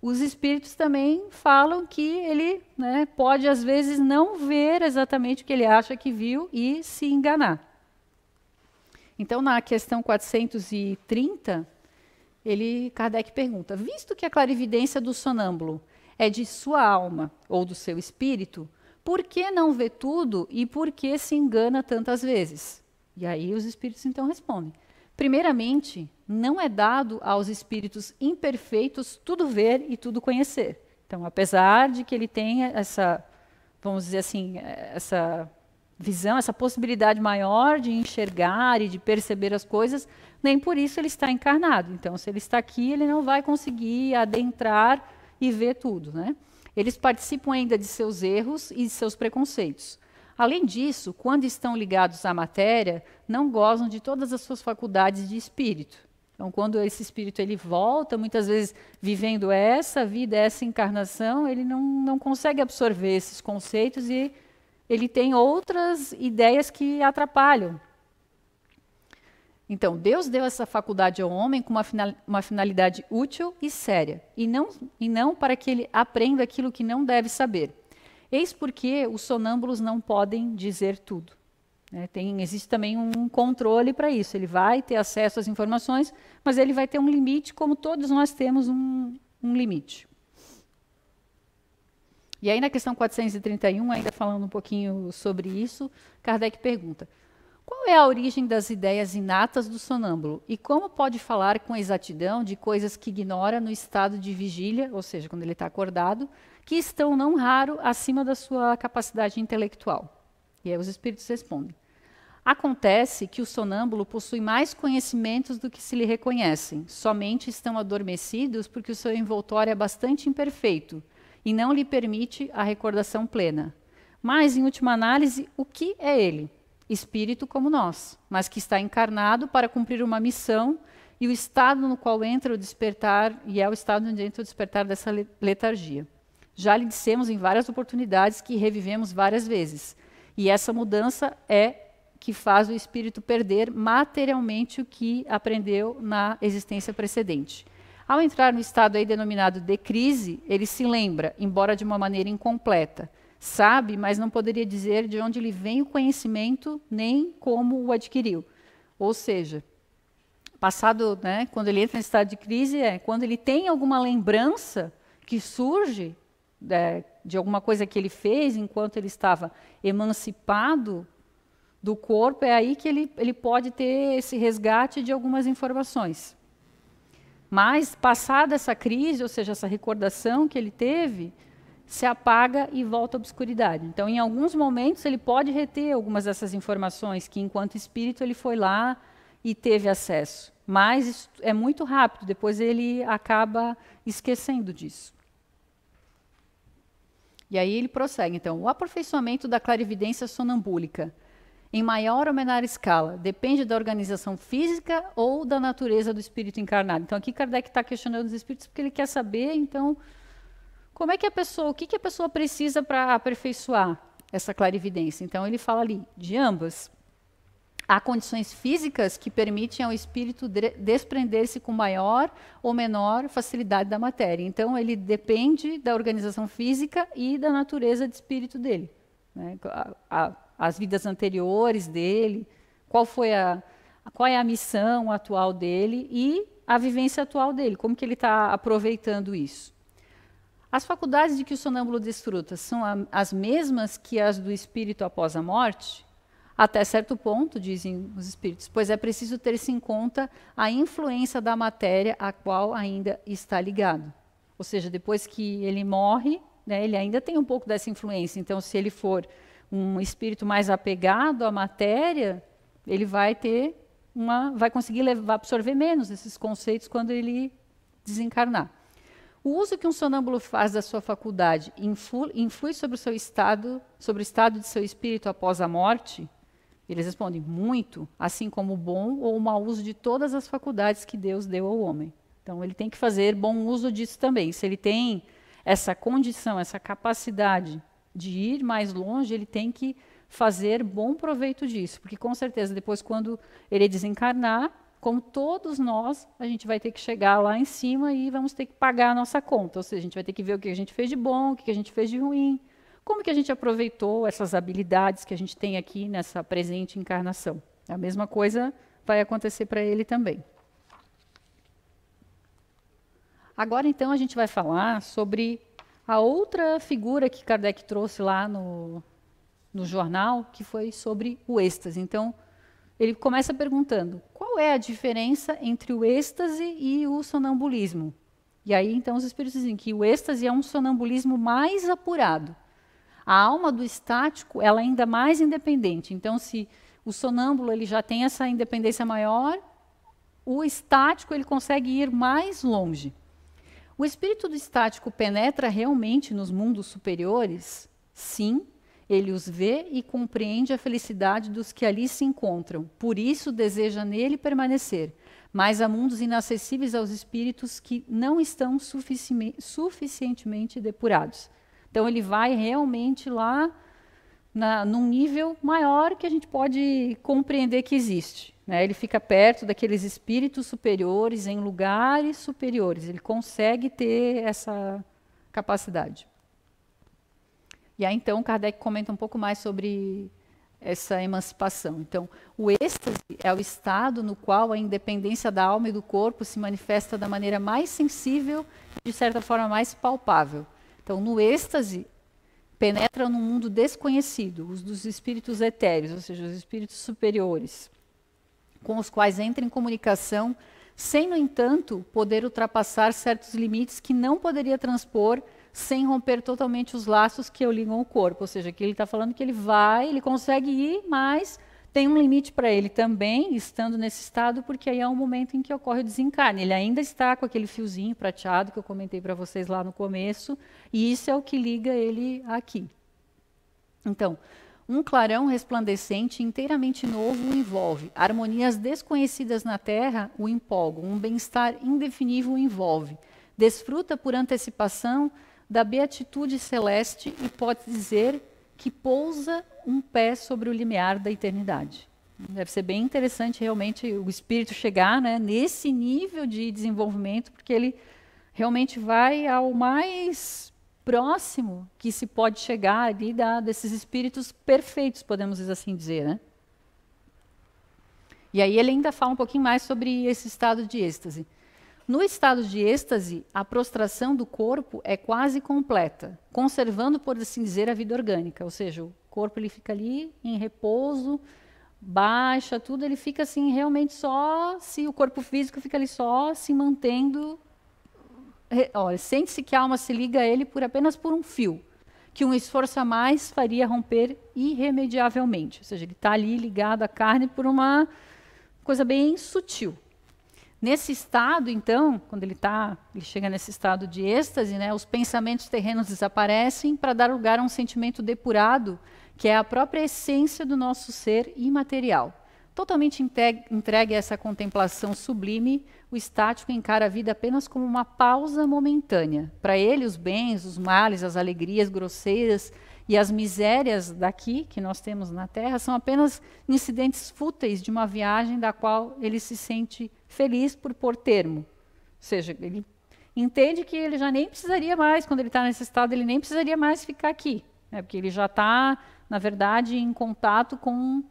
os espíritos também falam que ele, né, pode, às vezes, não ver exatamente o que ele acha que viu e se enganar. Então, na questão 430, Kardec pergunta, visto que a clarividência do sonâmbulo é de sua alma ou do seu espírito, por que não vê tudo e por que se engana tantas vezes? E aí os espíritos então respondem. Primeiramente, não é dado aos espíritos imperfeitos tudo ver e tudo conhecer. Então, apesar de que ele tenha essa, vamos dizer assim, essa visão, essa possibilidade maior de enxergar e de perceber as coisas, nem por isso ele está encarnado. Então, se ele está aqui, ele não vai conseguir adentrar e ver tudo, né? Eles participam ainda de seus erros e de seus preconceitos. Além disso, quando estão ligados à matéria, não gozam de todas as suas faculdades de espírito. Então, quando esse espírito ele volta, muitas vezes vivendo essa vida, essa encarnação, ele não consegue absorver esses conceitos e ele tem outras ideias que atrapalham. Então, Deus deu essa faculdade ao homem com uma finalidade útil e séria, e não para que ele aprenda aquilo que não deve saber. Eis porque os sonâmbulos não podem dizer tudo. Existe também um controle para isso. Ele vai ter acesso às informações, mas ele vai ter um limite, como todos nós temos um limite. E aí, na questão 431, ainda falando um pouquinho sobre isso, Kardec pergunta, qual é a origem das ideias inatas do sonâmbulo e como pode falar com exatidão de coisas que ignora no estado de vigília, ou seja, quando ele está acordado, que estão não raro acima da sua capacidade intelectual? E aí os espíritos respondem. Acontece que o sonâmbulo possui mais conhecimentos do que se lhe reconhecem, somente estão adormecidos porque o seu envoltório é bastante imperfeito e não lhe permite a recordação plena. Mas, em última análise, o que é ele? Espírito como nós, mas que está encarnado para cumprir uma missão, e o estado no qual entra o despertar, e é o estado onde entra o despertar dessa letargia. Já lhe dissemos em várias oportunidades que revivemos várias vezes, e essa mudança é que faz o espírito perder materialmente o que aprendeu na existência precedente. Ao entrar no estado aí denominado de crise, ele se lembra, embora de uma maneira incompleta. Sabe, mas não poderia dizer de onde lhe vem o conhecimento, nem como o adquiriu. Ou seja, passado, né, quando ele entra em estado de crise, é quando ele tem alguma lembrança que surge de alguma coisa que ele fez enquanto ele estava emancipado do corpo, é aí que ele pode ter esse resgate de algumas informações. Mas, passada essa crise, ou seja, essa recordação que ele teve, se apaga e volta à obscuridade. Então, em alguns momentos, ele pode reter algumas dessas informações que, enquanto espírito, ele foi lá e teve acesso. Mas isso é muito rápido, depois ele acaba esquecendo disso. E aí ele prossegue. Então, o aperfeiçoamento da clarividência sonambúlica, em maior ou menor escala, depende da organização física ou da natureza do espírito encarnado. Então, aqui Kardec está questionando os espíritos porque ele quer saber, então, como é que o que a pessoa precisa para aperfeiçoar essa clarividência? Então, ele fala ali de ambas. Há condições físicas que permitem ao espírito desprender-se com maior ou menor facilidade da matéria. Então, ele depende da organização física e da natureza de espírito dele, né? As vidas anteriores dele, qual é a missão atual dele e a vivência atual dele, como que ele está aproveitando isso. As faculdades de que o sonâmbulo desfruta são as mesmas que as do espírito após a morte? Até certo ponto, dizem os espíritos, pois é preciso ter-se em conta a influência da matéria a qual ainda está ligado. Ou seja, depois que ele morre, né, ele ainda tem um pouco dessa influência. Então, se ele for um espírito mais apegado à matéria, ele vai conseguir absorver menos esses conceitos quando ele desencarnar. O uso que um sonâmbulo faz da sua faculdade influi sobre o estado de seu espírito após a morte? Eles respondem, muito, assim como o bom ou o mau uso de todas as faculdades que Deus deu ao homem. Então, ele tem que fazer bom uso disso também. Se ele tem essa condição, essa capacidade de ir mais longe, ele tem que fazer bom proveito disso. Porque, com certeza, depois, quando ele desencarnar, como todos nós, a gente vai ter que chegar lá em cima e vamos ter que pagar a nossa conta. Ou seja, a gente vai ter que ver o que a gente fez de bom, o que a gente fez de ruim, como que a gente aproveitou essas habilidades que a gente tem aqui nessa presente encarnação. A mesma coisa vai acontecer para ele também. Agora, então, a gente vai falar sobre a outra figura que Kardec trouxe lá no jornal, que foi sobre o êxtase. Então, ele começa perguntando, qual é a diferença entre o êxtase e o sonambulismo? E aí, então, os espíritos dizem que o êxtase é um sonambulismo mais apurado. A alma do estático, ela é ainda mais independente. Então, se o sonâmbulo ele já tem essa independência maior, o estático ele consegue ir mais longe. O espírito do estático penetra realmente nos mundos superiores? Sim, ele os vê e compreende a felicidade dos que ali se encontram. Por isso deseja nele permanecer. Mas há mundos inacessíveis aos espíritos que não estão suficientemente depurados. Então, ele vai realmente lá num nível maior que a gente pode compreender que existe. Né? Ele fica perto daqueles espíritos superiores, em lugares superiores. Ele consegue ter essa capacidade. E aí, então, Kardec comenta um pouco mais sobre essa emancipação. Então, o êxtase é o estado no qual a independência da alma e do corpo se manifesta da maneira mais sensível e, de certa forma, mais palpável. Então, no êxtase, penetra num mundo desconhecido, os dos espíritos etéreos, ou seja, os espíritos superiores, com os quais entra em comunicação, sem, no entanto, poder ultrapassar certos limites que não poderia transpor sem romper totalmente os laços que o ligam ao corpo. Ou seja, que ele está falando que ele consegue ir, mas tem um limite para ele também, estando nesse estado, porque aí é o momento em que ocorre o desencarne. Ele ainda está com aquele fiozinho prateado que eu comentei para vocês lá no começo, e isso é o que liga ele aqui. Então, um clarão resplandecente inteiramente novo o envolve. Harmonias desconhecidas na Terra o empolgam. Um bem-estar indefinível o envolve. Desfruta por antecipação da beatitude celeste e pode dizer que pousa um pé sobre o limiar da eternidade. Deve ser bem interessante realmente o espírito chegar, né, nesse nível de desenvolvimento, porque ele realmente vai ao mais próximo que se pode chegar ali desses espíritos perfeitos, podemos assim dizer, né? E aí ele ainda fala um pouquinho mais sobre esse estado de êxtase. No estado de êxtase, a prostração do corpo é quase completa, conservando, por assim dizer, a vida orgânica. Ou seja, o corpo ele fica ali em repouso, baixa, tudo, ele fica assim realmente só, se o corpo físico fica ali só se mantendo. Olha, sente-se que a alma se liga a ele apenas por um fio, que um esforço a mais faria romper irremediavelmente. Ou seja, ele está ali ligado à carne por uma coisa bem sutil. Nesse estado, então, quando ele chega nesse estado de êxtase, né, os pensamentos terrenos desaparecem para dar lugar a um sentimento depurado, que é a própria essência do nosso ser imaterial. Totalmente entregue a essa contemplação sublime, o estático encara a vida apenas como uma pausa momentânea. Para ele, os bens, os males, as alegrias grosseiras e as misérias daqui, que nós temos na Terra, são apenas incidentes fúteis de uma viagem da qual ele se sente feliz por pôr termo. Ou seja, ele entende que ele já nem precisaria mais, quando ele está nesse estado, ele nem precisaria mais ficar aqui, né, porque ele já está, na verdade, em contato com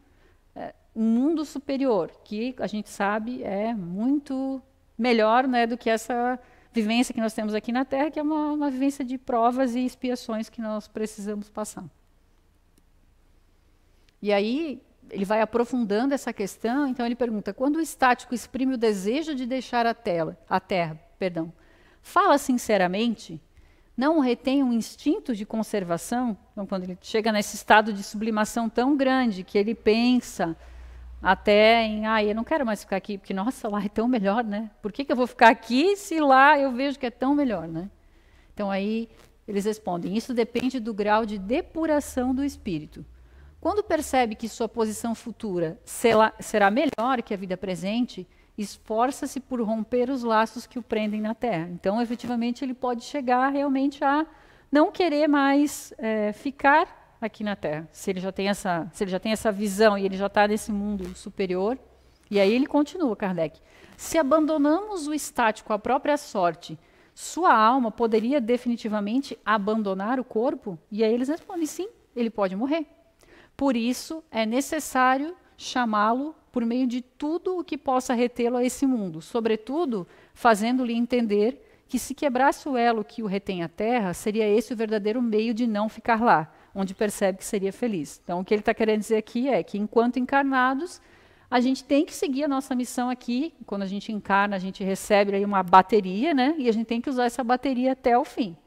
um mundo superior, que a gente sabe é muito melhor, né, do que essa vivência que nós temos aqui na Terra, que é uma vivência de provas e expiações que nós precisamos passar. E aí ele vai aprofundando essa questão, então ele pergunta, quando o estático exprime o desejo de deixar a Terra, fala sinceramente, não retém um instinto de conservação? Então, quando ele chega nesse estado de sublimação tão grande, que ele pensa até em, eu não quero mais ficar aqui, porque, nossa, lá é tão melhor, né? Por que eu vou ficar aqui se lá eu vejo que é tão melhor, né? Então aí eles respondem, isso depende do grau de depuração do espírito. Quando percebe que sua posição futura será melhor que a vida presente, esforça-se por romper os laços que o prendem na Terra. Então, efetivamente, ele pode chegar realmente a não querer mais ficar aqui na Terra. Se ele já tem essa visão e ele já está nesse mundo superior. E aí ele continua, Kardec. Se abandonamos o estático à própria sorte, sua alma poderia definitivamente abandonar o corpo? E aí eles respondem, sim, ele pode morrer. Por isso, é necessário chamá-lo por meio de tudo o que possa retê-lo a esse mundo, sobretudo fazendo-lhe entender que se quebrasse o elo que o retém à Terra, seria esse o verdadeiro meio de não ficar lá, onde percebe que seria feliz. Então, o que ele está querendo dizer aqui é que, enquanto encarnados, a gente tem que seguir a nossa missão aqui. Quando a gente encarna, a gente recebe aí uma bateria, né? E a gente tem que usar essa bateria até o fim.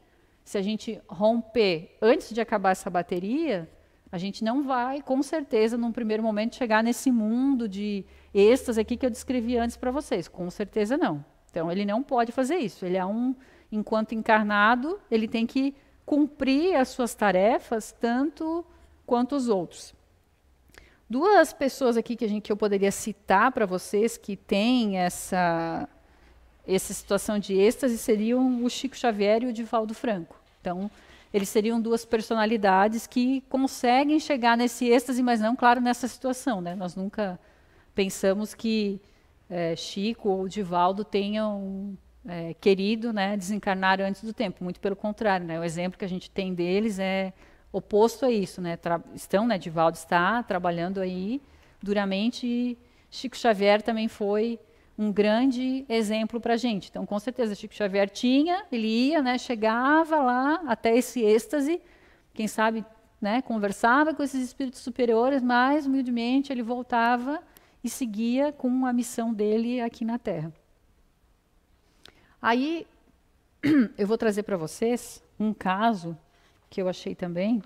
Se a gente romper antes de acabar essa bateria, a gente não vai, com certeza, num primeiro momento, chegar nesse mundo de êxtase aqui que eu descrevi antes para vocês. Com certeza não. Então, ele não pode fazer isso. Ele enquanto encarnado, ele tem que cumprir as suas tarefas, tanto quanto os outros. Duas pessoas aqui que eu poderia citar para vocês que têm essa situação de êxtase seriam o Chico Xavier e o Divaldo Franco. Então, eles seriam duas personalidades que conseguem chegar nesse êxtase, mas não, claro, nessa situação, né? Nós nunca pensamos que Chico ou Divaldo tenham querido, né, desencarnar antes do tempo. Muito pelo contrário, né? O exemplo que a gente tem deles é oposto a isso, né? Divaldo está trabalhando aí duramente e Chico Xavier também foi um grande exemplo para a gente. Então, com certeza, Chico Xavier ele ia, né, chegava lá até esse êxtase, quem sabe, né, conversava com esses espíritos superiores, mas, humildemente, ele voltava e seguia com a missão dele aqui na Terra. Aí, eu vou trazer para vocês um caso que eu achei também,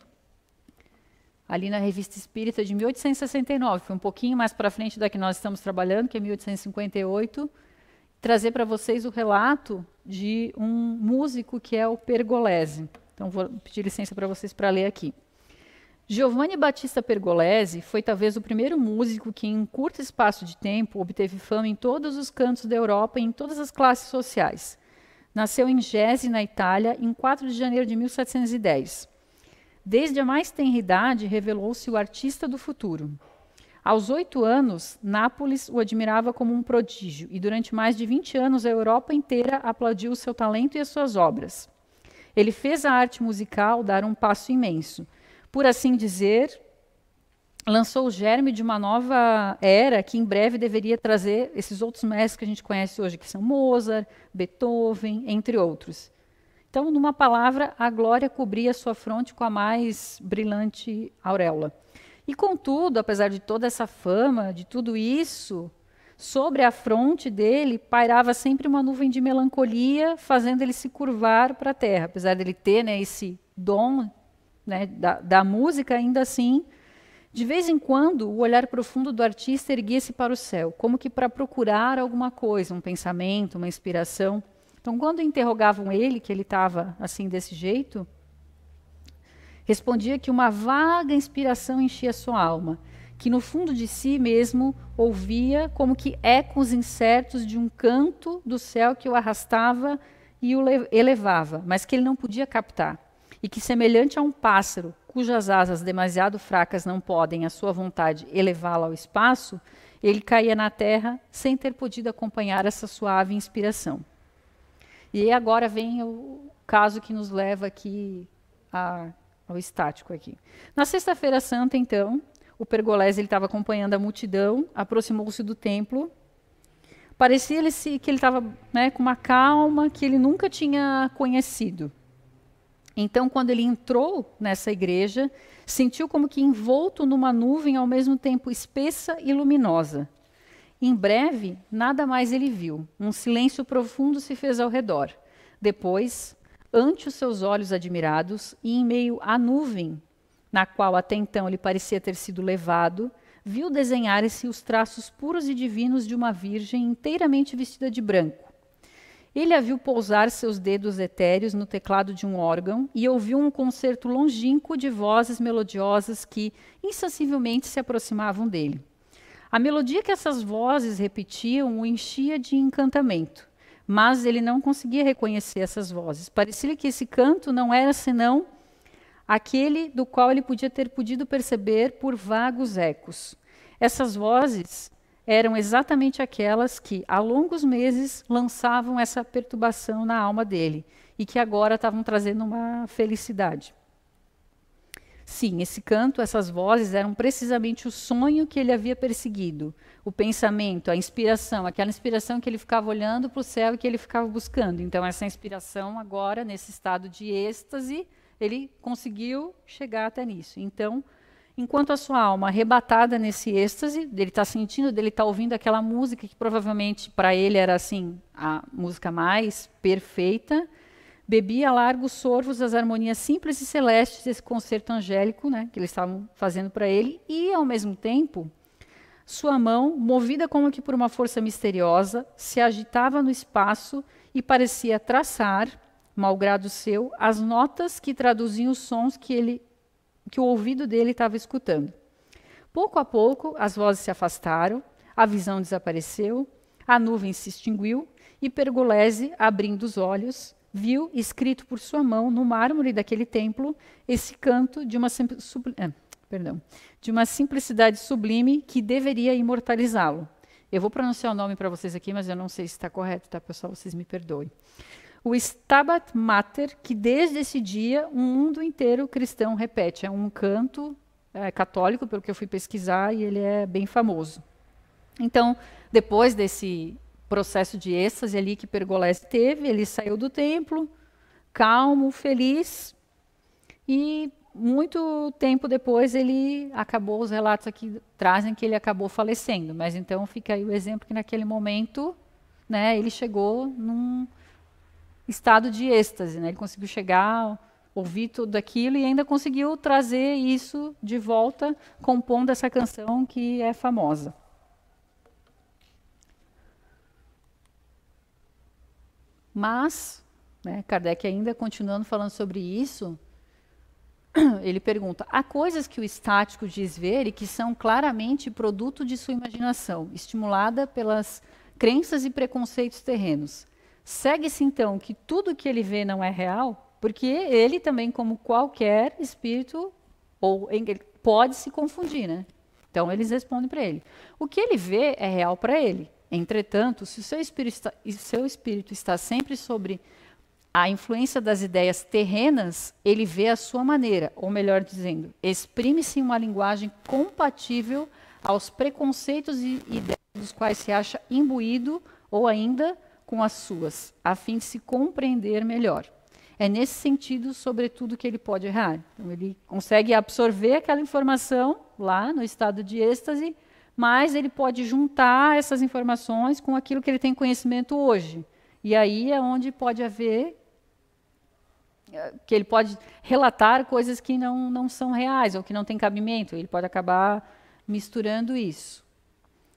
ali na Revista Espírita de 1869, foi um pouquinho mais para frente da que nós estamos trabalhando, que é 1858, trazer para vocês o relato de um músico que é o Pergolesi. Então, vou pedir licença para vocês para ler aqui. Giovanni Battista Pergolesi foi talvez o primeiro músico que, em um curto espaço de tempo, obteve fama em todos os cantos da Europa e em todas as classes sociais. Nasceu em Gese, na Itália, em 4 de janeiro de 1710. Desde a mais tenra idade, revelou-se o artista do futuro. Aos 8 anos, Nápoles o admirava como um prodígio, e durante mais de 20 anos a Europa inteira aplaudiu o seu talento e as suas obras. Ele fez a arte musical dar um passo imenso. Por assim dizer, lançou o germe de uma nova era que em breve deveria trazer esses outros mestres que a gente conhece hoje, que são Mozart, Beethoven, entre outros. Então, numa palavra, a glória cobria sua fronte com a mais brilhante auréola. E, contudo, apesar de toda essa fama, de tudo isso, sobre a fronte dele pairava sempre uma nuvem de melancolia, fazendo ele se curvar para a terra. Apesar dele ter, né, esse dom, né, da música, ainda assim, de vez em quando, o olhar profundo do artista erguia-se para o céu, como que para procurar alguma coisa, um pensamento, uma inspiração. Então, quando interrogavam ele, que ele estava assim, desse jeito, respondia que uma vaga inspiração enchia sua alma, que no fundo de si mesmo ouvia como que ecos incertos de um canto do céu que o arrastava e o elevava, mas que ele não podia captar. E que, semelhante a um pássaro, cujas asas demasiado fracas não podem, à sua vontade, elevá-lo ao espaço, ele caía na terra sem ter podido acompanhar essa suave inspiração. E agora vem o caso que nos leva aqui ao estático aqui. Na Sexta-feira Santa, então, o Pergolesi estava acompanhando a multidão, aproximou-se do templo. Parecia-lhe que ele estava, né, com uma calma que ele nunca tinha conhecido. Então, quando ele entrou nessa igreja, sentiu como que envolto numa nuvem ao mesmo tempo espessa e luminosa. Em breve, nada mais ele viu. Um silêncio profundo se fez ao redor. Depois, ante os seus olhos admirados, e em meio à nuvem, na qual até então ele parecia ter sido levado, viu desenhar-se os traços puros e divinos de uma virgem inteiramente vestida de branco. Ele a viu pousar seus dedos etéreos no teclado de um órgão e ouviu um concerto longínquo de vozes melodiosas que insensivelmente se aproximavam dele. A melodia que essas vozes repetiam o enchia de encantamento, mas ele não conseguia reconhecer essas vozes. Parecia que esse canto não era senão aquele do qual ele podia ter podido perceber por vagos ecos. Essas vozes eram exatamente aquelas que, há longos meses, lançavam essa perturbação na alma dele e que agora estavam trazendo uma felicidade. Sim, esse canto, essas vozes eram precisamente o sonho que ele havia perseguido, o pensamento, a inspiração, aquela inspiração que ele ficava olhando para o céu e que ele ficava buscando. Então, essa inspiração agora, nesse estado de êxtase, ele conseguiu chegar até nisso. Então, enquanto a sua alma arrebatada nesse êxtase, dele está sentindo, dele está ouvindo aquela música que provavelmente para ele era assim a música mais perfeita, bebia a largos sorvos das harmonias simples e celestes desse concerto angélico, né, que eles estavam fazendo para ele, e ao mesmo tempo sua mão, movida como que por uma força misteriosa, se agitava no espaço e parecia traçar, malgrado seu, as notas que traduziam os sons que o ouvido dele estava escutando. Pouco a pouco, as vozes se afastaram, a visão desapareceu, a nuvem se extinguiu e Pergolese, abrindo os olhos, viu, escrito por sua mão no mármore daquele templo, esse canto de uma simplicidade sublime que deveria imortalizá-lo. Eu vou pronunciar o nome para vocês aqui, mas eu não sei se está correto, tá, pessoal? Vocês me perdoem. O Stabat Mater, que desde esse dia o mundo inteiro cristão repete. É um canto católico, pelo que eu fui pesquisar, e ele é bem famoso. Então, depois desse processo de êxtase ali que Pergolese teve, ele saiu do templo, calmo, feliz, e muito tempo depois ele acabou, os relatos aqui trazem que ele acabou falecendo, mas então fica aí o exemplo que naquele momento, né, ele chegou num estado de êxtase, né? Ele conseguiu chegar, ouvir tudo aquilo e ainda conseguiu trazer isso de volta, compondo essa canção que é famosa. Mas, né, Kardec ainda continuando falando sobre isso, ele pergunta: há coisas que o estático diz ver e que são claramente produto de sua imaginação, estimulada pelas crenças e preconceitos terrenos. Segue-se, então, que tudo que ele vê não é real, porque ele também, como qualquer espírito, ele pode se confundir, né? Então, eles respondem para ele. O que ele vê é real para ele. Entretanto, se o seu espírito está sempre sobre a influência das ideias terrenas, ele vê a sua maneira, ou melhor dizendo, exprime-se em uma linguagem compatível aos preconceitos e ideias dos quais se acha imbuído, ou ainda com as suas, a fim de se compreender melhor. É nesse sentido, sobretudo, que ele pode errar. Então, ele consegue absorver aquela informação lá no estado de êxtase, mas ele pode juntar essas informações com aquilo que ele tem conhecimento hoje. E aí é onde pode haver, que ele pode relatar coisas que não são reais ou que não têm cabimento. Ele pode acabar misturando isso.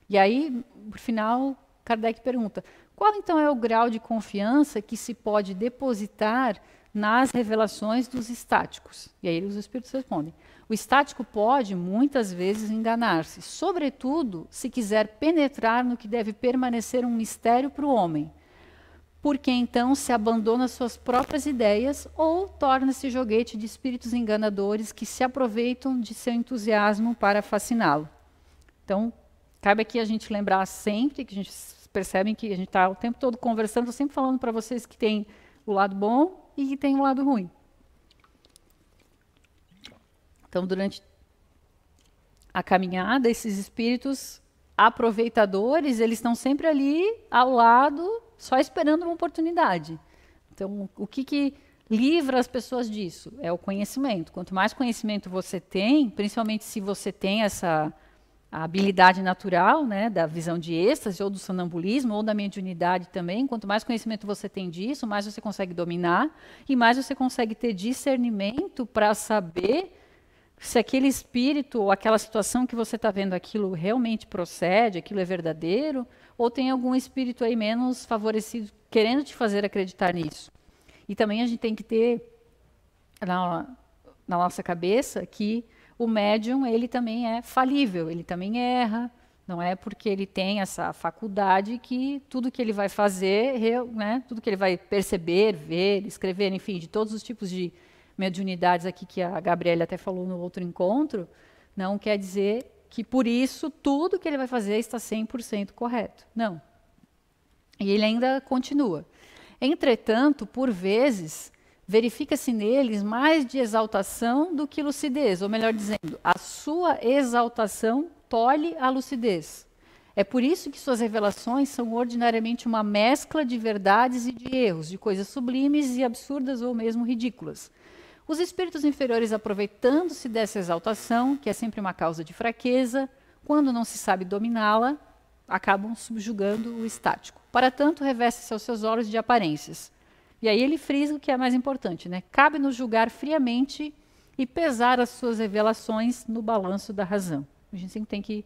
E aí, por final, Kardec pergunta: qual então é o grau de confiança que se pode depositar nas revelações dos estáticos? E aí os espíritos respondem: o estático pode, muitas vezes, enganar-se, sobretudo se quiser penetrar no que deve permanecer um mistério para o homem, porque então se abandona às suas próprias ideias ou torna-se joguete de espíritos enganadores que se aproveitam de seu entusiasmo para fasciná-lo. Então, cabe aqui a gente lembrar sempre que a gente percebem que a gente está o tempo todo conversando, estou sempre falando para vocês que tem o lado bom e que tem o lado ruim. Então, durante a caminhada, esses espíritos aproveitadores, eles estão sempre ali ao lado, só esperando uma oportunidade. Então, o que livra as pessoas disso? É o conhecimento. Quanto mais conhecimento você tem, principalmente se você tem a habilidade natural, né, da visão de êxtase, ou do sonambulismo, ou da mediunidade também, quanto mais conhecimento você tem disso, mais você consegue dominar, e mais você consegue ter discernimento para saber se aquele espírito ou aquela situação que você está vendo, aquilo realmente procede, aquilo é verdadeiro, ou tem algum espírito aí menos favorecido querendo te fazer acreditar nisso. E também a gente tem que ter na nossa cabeça que o médium, ele também é falível, ele também erra, não é porque ele tem essa faculdade que tudo que ele vai fazer, né, tudo que ele vai perceber, ver, escrever, enfim, de todos os tipos de mediunidades aqui que a Gabriela até falou no outro encontro, não quer dizer que por isso tudo que ele vai fazer está 100% correto. Não. E ele ainda continua. Entretanto, por vezes, verifica-se neles mais de exaltação do que lucidez, ou melhor dizendo, a sua exaltação tolhe a lucidez. É por isso que suas revelações são ordinariamente uma mescla de verdades e de erros, de coisas sublimes e absurdas ou mesmo ridículas. Os espíritos inferiores, aproveitando-se dessa exaltação, que é sempre uma causa de fraqueza, quando não se sabe dominá-la, acabam subjugando o estático. Para tanto, reveste-se aos seus olhos de aparências. E aí ele frisa o que é mais importante, né? Cabe-nos julgar friamente e pesar as suas revelações no balanço da razão. A gente sempre tem que,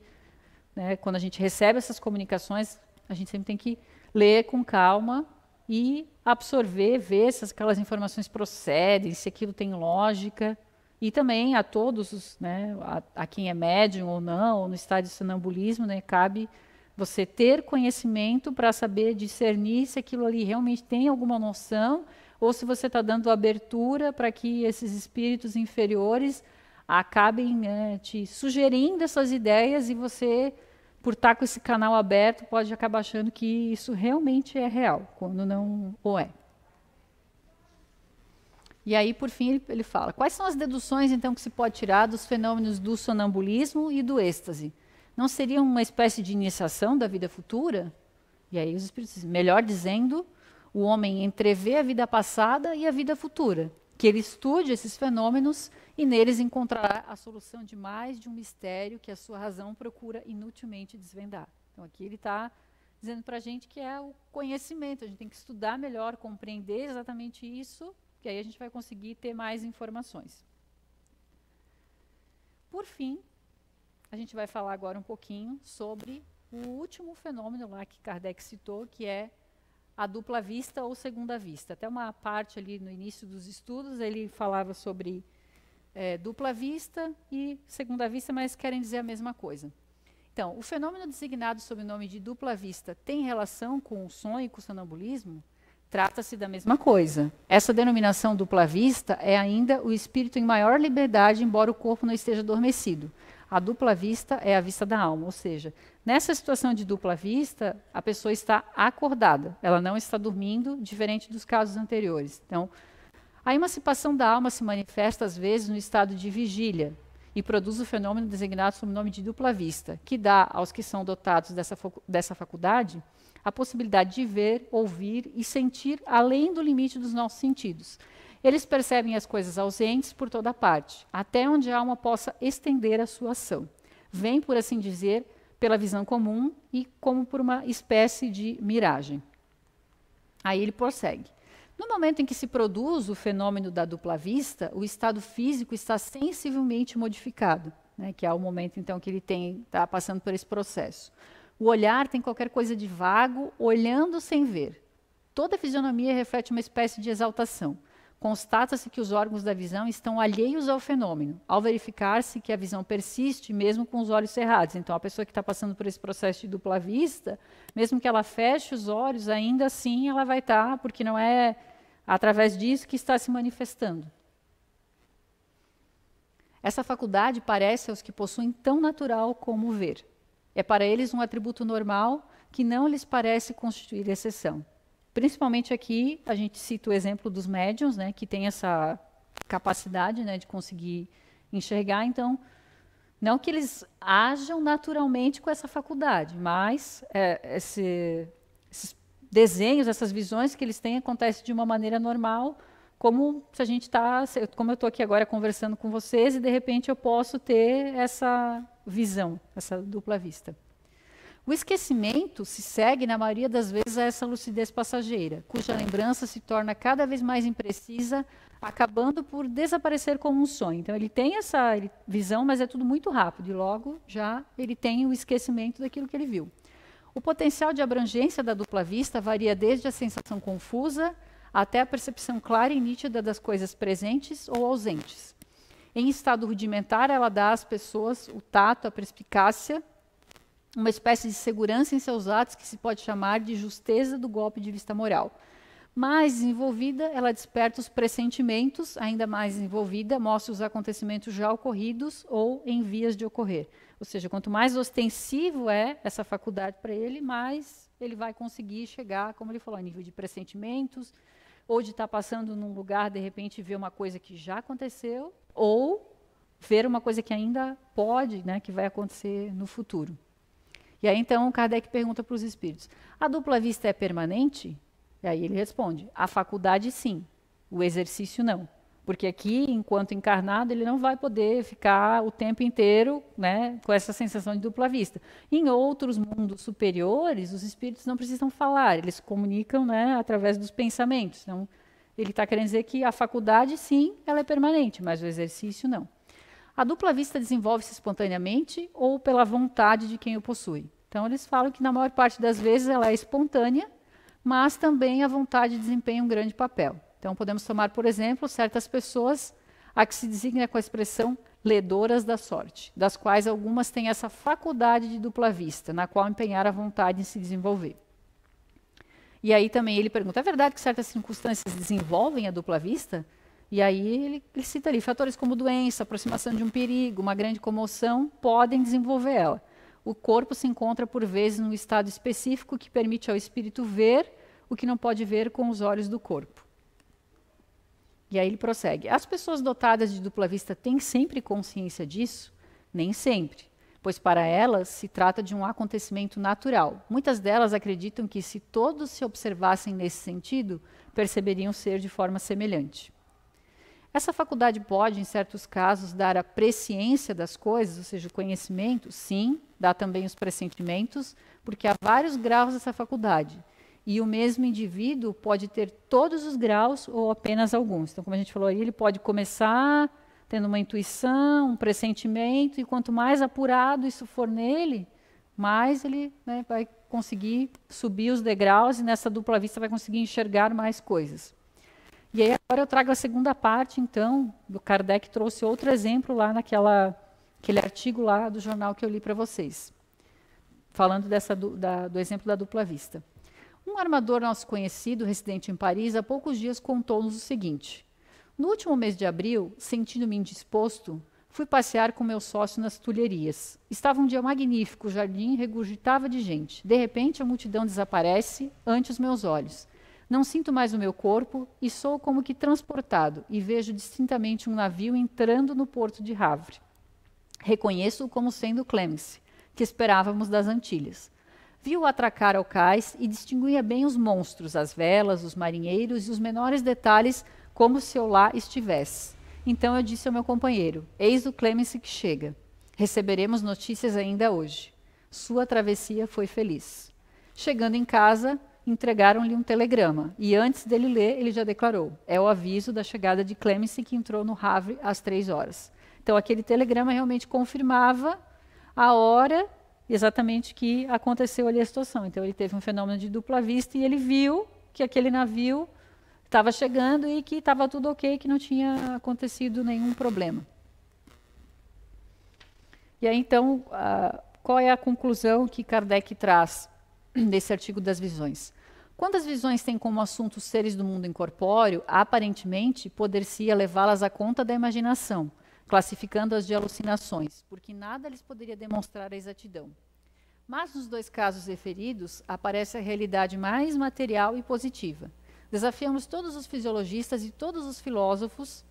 né, quando a gente recebe essas comunicações, a gente sempre tem que ler com calma e absorver, ver se aquelas informações procedem, se aquilo tem lógica. E também a todos, né, a quem é médium ou não, ou no estado de sonambulismo, né, cabe você ter conhecimento para saber discernir se aquilo ali realmente tem alguma noção, ou se você está dando abertura para que esses espíritos inferiores acabem, né, te sugerindo essas ideias e você, por estar com esse canal aberto, pode acabar achando que isso realmente é real, quando não o é. E aí, por fim, ele fala, quais são as deduções, então, que se pode tirar dos fenômenos do sonambulismo e do êxtase? Não seria uma espécie de iniciação da vida futura? E aí os espíritos dizem, melhor dizendo, o homem entrevê a vida passada e a vida futura, que ele estude esses fenômenos e neles encontrará a solução de mais de um mistério que a sua razão procura inutilmente desvendar. Então aqui ele está dizendo para a gente que é o conhecimento, a gente tem que estudar melhor, compreender exatamente isso, que aí a gente vai conseguir ter mais informações. Por fim, a gente vai falar agora um pouquinho sobre o último fenômeno lá que Kardec citou, que é a dupla vista ou segunda vista. Até uma parte ali no início dos estudos, ele falava sobre dupla vista e segunda vista, mas querem dizer a mesma coisa. Então, o fenômeno designado sob o nome de dupla vista tem relação com o sonho e com o sonambulismo? Trata-se da mesma coisa. Essa denominação dupla vista é ainda o espírito em maior liberdade, embora o corpo não esteja adormecido. A dupla vista é a vista da alma, ou seja, nessa situação de dupla vista, a pessoa está acordada, ela não está dormindo, diferente dos casos anteriores. Então, a emancipação da alma se manifesta, às vezes, no estado de vigília e produz o fenômeno designado sob o nome de dupla vista, que dá aos que são dotados dessa faculdade a possibilidade de ver, ouvir e sentir além do limite dos nossos sentidos. Eles percebem as coisas ausentes por toda parte, até onde a alma possa estender a sua ação. Vem, por assim dizer, pela visão comum e como por uma espécie de miragem. Aí ele prossegue. No momento em que se produz o fenômeno da dupla vista, o estado físico está sensivelmente modificado, né, que é o momento então que ele está passando por esse processo. O olhar tem qualquer coisa de vago, olhando sem ver. Toda a fisionomia reflete uma espécie de exaltação. Constata-se que os órgãos da visão estão alheios ao fenômeno, ao verificar-se que a visão persiste mesmo com os olhos cerrados. Então, a pessoa que está passando por esse processo de dupla vista, mesmo que ela feche os olhos, ainda assim ela vai estar, porque não é através disso que está se manifestando. Essa faculdade parece aos que possuem tão natural como ver. É para eles um atributo normal que não lhes parece constituir exceção. Principalmente aqui, a gente cita o exemplo dos médiuns, né, que tem essa capacidade, né, de conseguir enxergar. Então, não que eles ajam naturalmente com essa faculdade, mas esses desenhos, essas visões que eles têm acontecem de uma maneira normal, como se a gente como eu estou aqui agora conversando com vocês e de repente eu posso ter essa visão, essa dupla vista. O esquecimento se segue, na maioria das vezes, a essa lucidez passageira, cuja lembrança se torna cada vez mais imprecisa, acabando por desaparecer como um sonho. Então, ele tem essa visão, mas é tudo muito rápido, e logo já ele tem o esquecimento daquilo que ele viu. O potencial de abrangência da dupla vista varia desde a sensação confusa até a percepção clara e nítida das coisas presentes ou ausentes. Em estado rudimentar, ela dá às pessoas o tato, a perspicácia, uma espécie de segurança em seus atos que se pode chamar de justeza do golpe de vista moral. Mais desenvolvida, ela desperta os pressentimentos, ainda mais desenvolvida, mostra os acontecimentos já ocorridos ou em vias de ocorrer. Ou seja, quanto mais ostensivo é essa faculdade para ele, mais ele vai conseguir chegar, como ele falou, a nível de pressentimentos, ou de estar passando num lugar, de repente, ver uma coisa que já aconteceu, ou ver uma coisa que ainda pode, né, que vai acontecer no futuro. E aí, então, Kardec pergunta para os espíritos, a dupla vista é permanente? E aí ele responde, a faculdade sim, o exercício não. Porque aqui, enquanto encarnado, ele não vai poder ficar o tempo inteiro, né, com essa sensação de dupla vista. Em outros mundos superiores, os espíritos não precisam falar, eles comunicam, né, através dos pensamentos. Então, ele está querendo dizer que a faculdade, sim, ela é permanente, mas o exercício não. A dupla vista desenvolve-se espontaneamente ou pela vontade de quem o possui. Então, eles falam que, na maior parte das vezes, ela é espontânea, mas também a vontade desempenha um grande papel. Então, podemos tomar, por exemplo, certas pessoas a que se designa com a expressão ledoras da sorte, das quais algumas têm essa faculdade de dupla vista, na qual empenhar a vontade em se desenvolver. E aí também ele pergunta, é verdade que certas circunstâncias desenvolvem a dupla vista? E aí ele cita ali, fatores como doença, aproximação de um perigo, uma grande comoção, podem desenvolver ela. O corpo se encontra, por vezes, num estado específico que permite ao espírito ver o que não pode ver com os olhos do corpo. E aí ele prossegue. As pessoas dotadas de dupla vista têm sempre consciência disso? Nem sempre, pois para elas se trata de um acontecimento natural. Muitas delas acreditam que, se todos se observassem nesse sentido, perceberiam ser de forma semelhante. Essa faculdade pode, em certos casos, dar a presciência das coisas, ou seja, o conhecimento, sim, dá também os pressentimentos, porque há vários graus dessa faculdade. E o mesmo indivíduo pode ter todos os graus ou apenas alguns. Então, como a gente falou aí, ele pode começar tendo uma intuição, um pressentimento, e quanto mais apurado isso for nele, mais ele, né, vai conseguir subir os degraus e nessa dupla vista vai conseguir enxergar mais coisas. E aí agora eu trago a segunda parte, então, do Kardec trouxe outro exemplo lá naquele artigo lá do jornal que eu li para vocês, falando do exemplo da dupla vista. Um armador nosso conhecido, residente em Paris, há poucos dias contou-nos o seguinte: no último mês de abril, sentindo-me indisposto, fui passear com meu sócio nas Tulherias. Estava um dia magnífico, o jardim regurgitava de gente. De repente, a multidão desaparece ante os meus olhos. Não sinto mais o meu corpo e sou como que transportado e vejo distintamente um navio entrando no porto de Havre. Reconheço-o como sendo Clemence, que esperávamos das Antilhas. Vi-o atracar ao cais e distinguia bem os monstros, as velas, os marinheiros e os menores detalhes, como se eu lá estivesse. Então eu disse ao meu companheiro, eis o Clemence que chega. Receberemos notícias ainda hoje. Sua travessia foi feliz. Chegando em casa, entregaram-lhe um telegrama, e antes dele ler, ele já declarou, é o aviso da chegada de Clemence que entrou no Havre às 3 horas. Então aquele telegrama realmente confirmava a hora exatamente que aconteceu ali a situação. Então ele teve um fenômeno de dupla vista e ele viu que aquele navio estava chegando e que estava tudo ok, que não tinha acontecido nenhum problema. E aí então, qual é a conclusão que Kardec traz desse artigo das visões? Quando as visões têm como assunto os seres do mundo incorpóreo, aparentemente poder-se-ia levá-las à conta da imaginação, classificando-as de alucinações, porque nada lhes poderia demonstrar a exatidão. Mas nos dois casos referidos, aparece a realidade mais material e positiva. Desafiamos todos os fisiologistas e todos os filósofos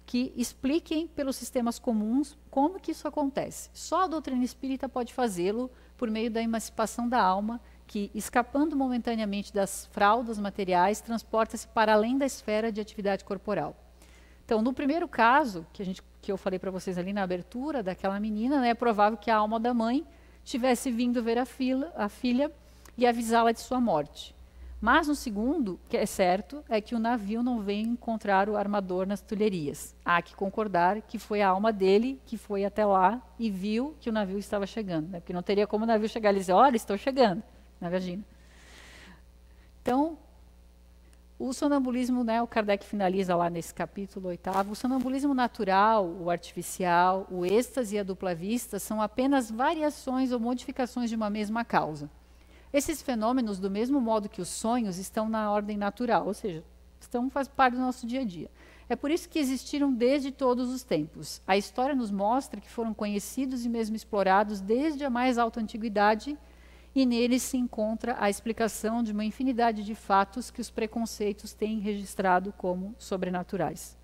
que expliquem pelos sistemas comuns como que isso acontece. Só a doutrina espírita pode fazê-lo por meio da emancipação da alma, que, escapando momentaneamente das fraldas materiais, transporta-se para além da esfera de atividade corporal. Então, no primeiro caso, que eu falei para vocês ali na abertura, daquela menina, né, é provável que a alma da mãe tivesse vindo ver a filha e avisá-la de sua morte. Mas no segundo, que é certo, é que o navio não veio encontrar o armador nas tulherias. Há que concordar que foi a alma dele que foi até lá e viu que o navio estava chegando. Né? Porque não teria como o navio chegar ali e dizer, olha, estou chegando. Não imagina. Então, o sonambulismo, né, o Kardec finaliza lá nesse capítulo 8º, o sonambulismo natural, o artificial, o êxtase e a dupla vista são apenas variações ou modificações de uma mesma causa. Esses fenômenos, do mesmo modo que os sonhos, estão na ordem natural, ou seja, faz parte do nosso dia a dia. É por isso que existiram desde todos os tempos. A história nos mostra que foram conhecidos e mesmo explorados desde a mais alta antiguidade, e neles se encontra a explicação de uma infinidade de fatos que os preconceitos têm registrado como sobrenaturais.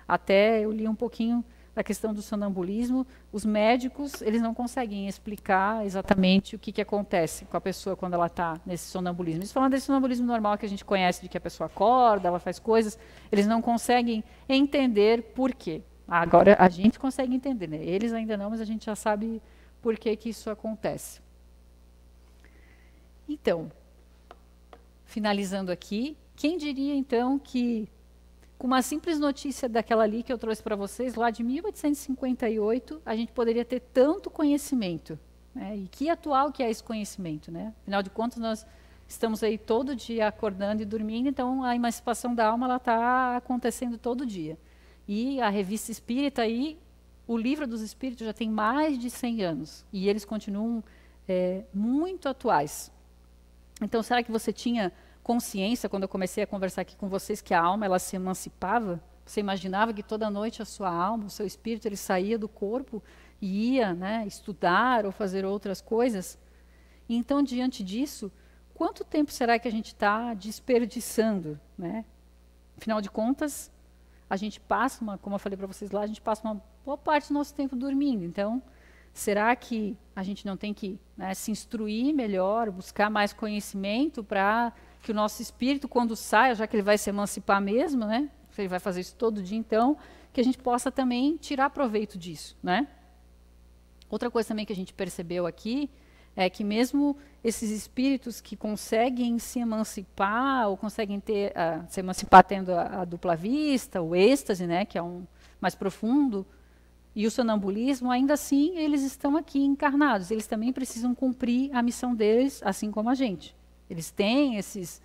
Até eu li um pouquinho da questão do sonambulismo, os médicos, eles não conseguem explicar exatamente o que acontece com a pessoa quando ela está nesse sonambulismo. Eles falam desse sonambulismo normal que a gente conhece, de que a pessoa acorda, ela faz coisas, eles não conseguem entender por quê. Agora, a gente consegue entender, né? Eles ainda não, mas a gente já sabe por que isso acontece. Então, finalizando aqui, quem diria então que com uma simples notícia daquela ali que eu trouxe para vocês, lá de 1858, a gente poderia ter tanto conhecimento. Né? E que atual que é esse conhecimento? Né? Afinal de contas, nós estamos aí todo dia acordando e dormindo, então a emancipação da alma está acontecendo todo dia. E a Revista Espírita, aí, o Livro dos Espíritos, já tem mais de 100 anos. E eles continuam muito atuais. Então, será que você tinha consciência, quando eu comecei a conversar aqui com vocês, que a alma ela se emancipava? Você imaginava que toda noite a sua alma, o seu espírito, ele saía do corpo e ia, né, estudar ou fazer outras coisas? E então, diante disso, quanto tempo será que a gente está desperdiçando? Né? Afinal de contas, a gente passa, como eu falei para vocês lá, a gente passa uma boa parte do nosso tempo dormindo. Então, será que a gente não tem que, né, se instruir melhor, buscar mais conhecimento para que o nosso espírito, quando saia, já que ele vai se emancipar mesmo, né, ele vai fazer isso todo dia, então, que a gente possa também tirar proveito disso. Né? Outra coisa também que a gente percebeu aqui é que mesmo esses espíritos que conseguem se emancipar, ou conseguem se emancipar tendo a dupla vista, o êxtase, né, que é um mais profundo, e o sonambulismo, ainda assim, eles estão aqui encarnados. Eles também precisam cumprir a missão deles, assim como a gente. Eles têm essas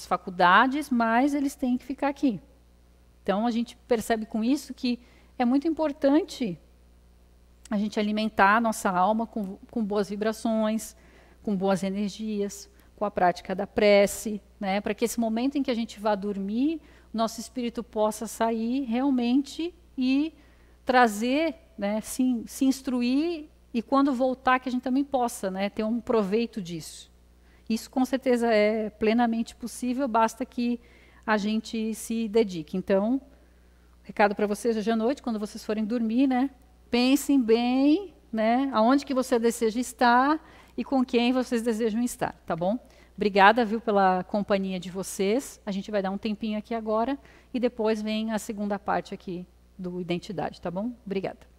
faculdades, mas eles têm que ficar aqui. Então, a gente percebe com isso que é muito importante a gente alimentar a nossa alma com boas vibrações, com boas energias, com a prática da prece, né, para que esse momento em que a gente vá dormir, o nosso espírito possa sair realmente e trazer, né, se instruir, e quando voltar que a gente também possa, né, ter um proveito disso. Isso com certeza é plenamente possível, basta que a gente se dedique. Então, recado para vocês hoje à noite, quando vocês forem dormir, né, pensem bem, né, aonde que você deseja estar e com quem vocês desejam estar, tá bom? Obrigada, viu, pela companhia de vocês. A gente vai dar um tempinho aqui agora e depois vem a segunda parte aqui do Identidade, tá bom? Obrigada.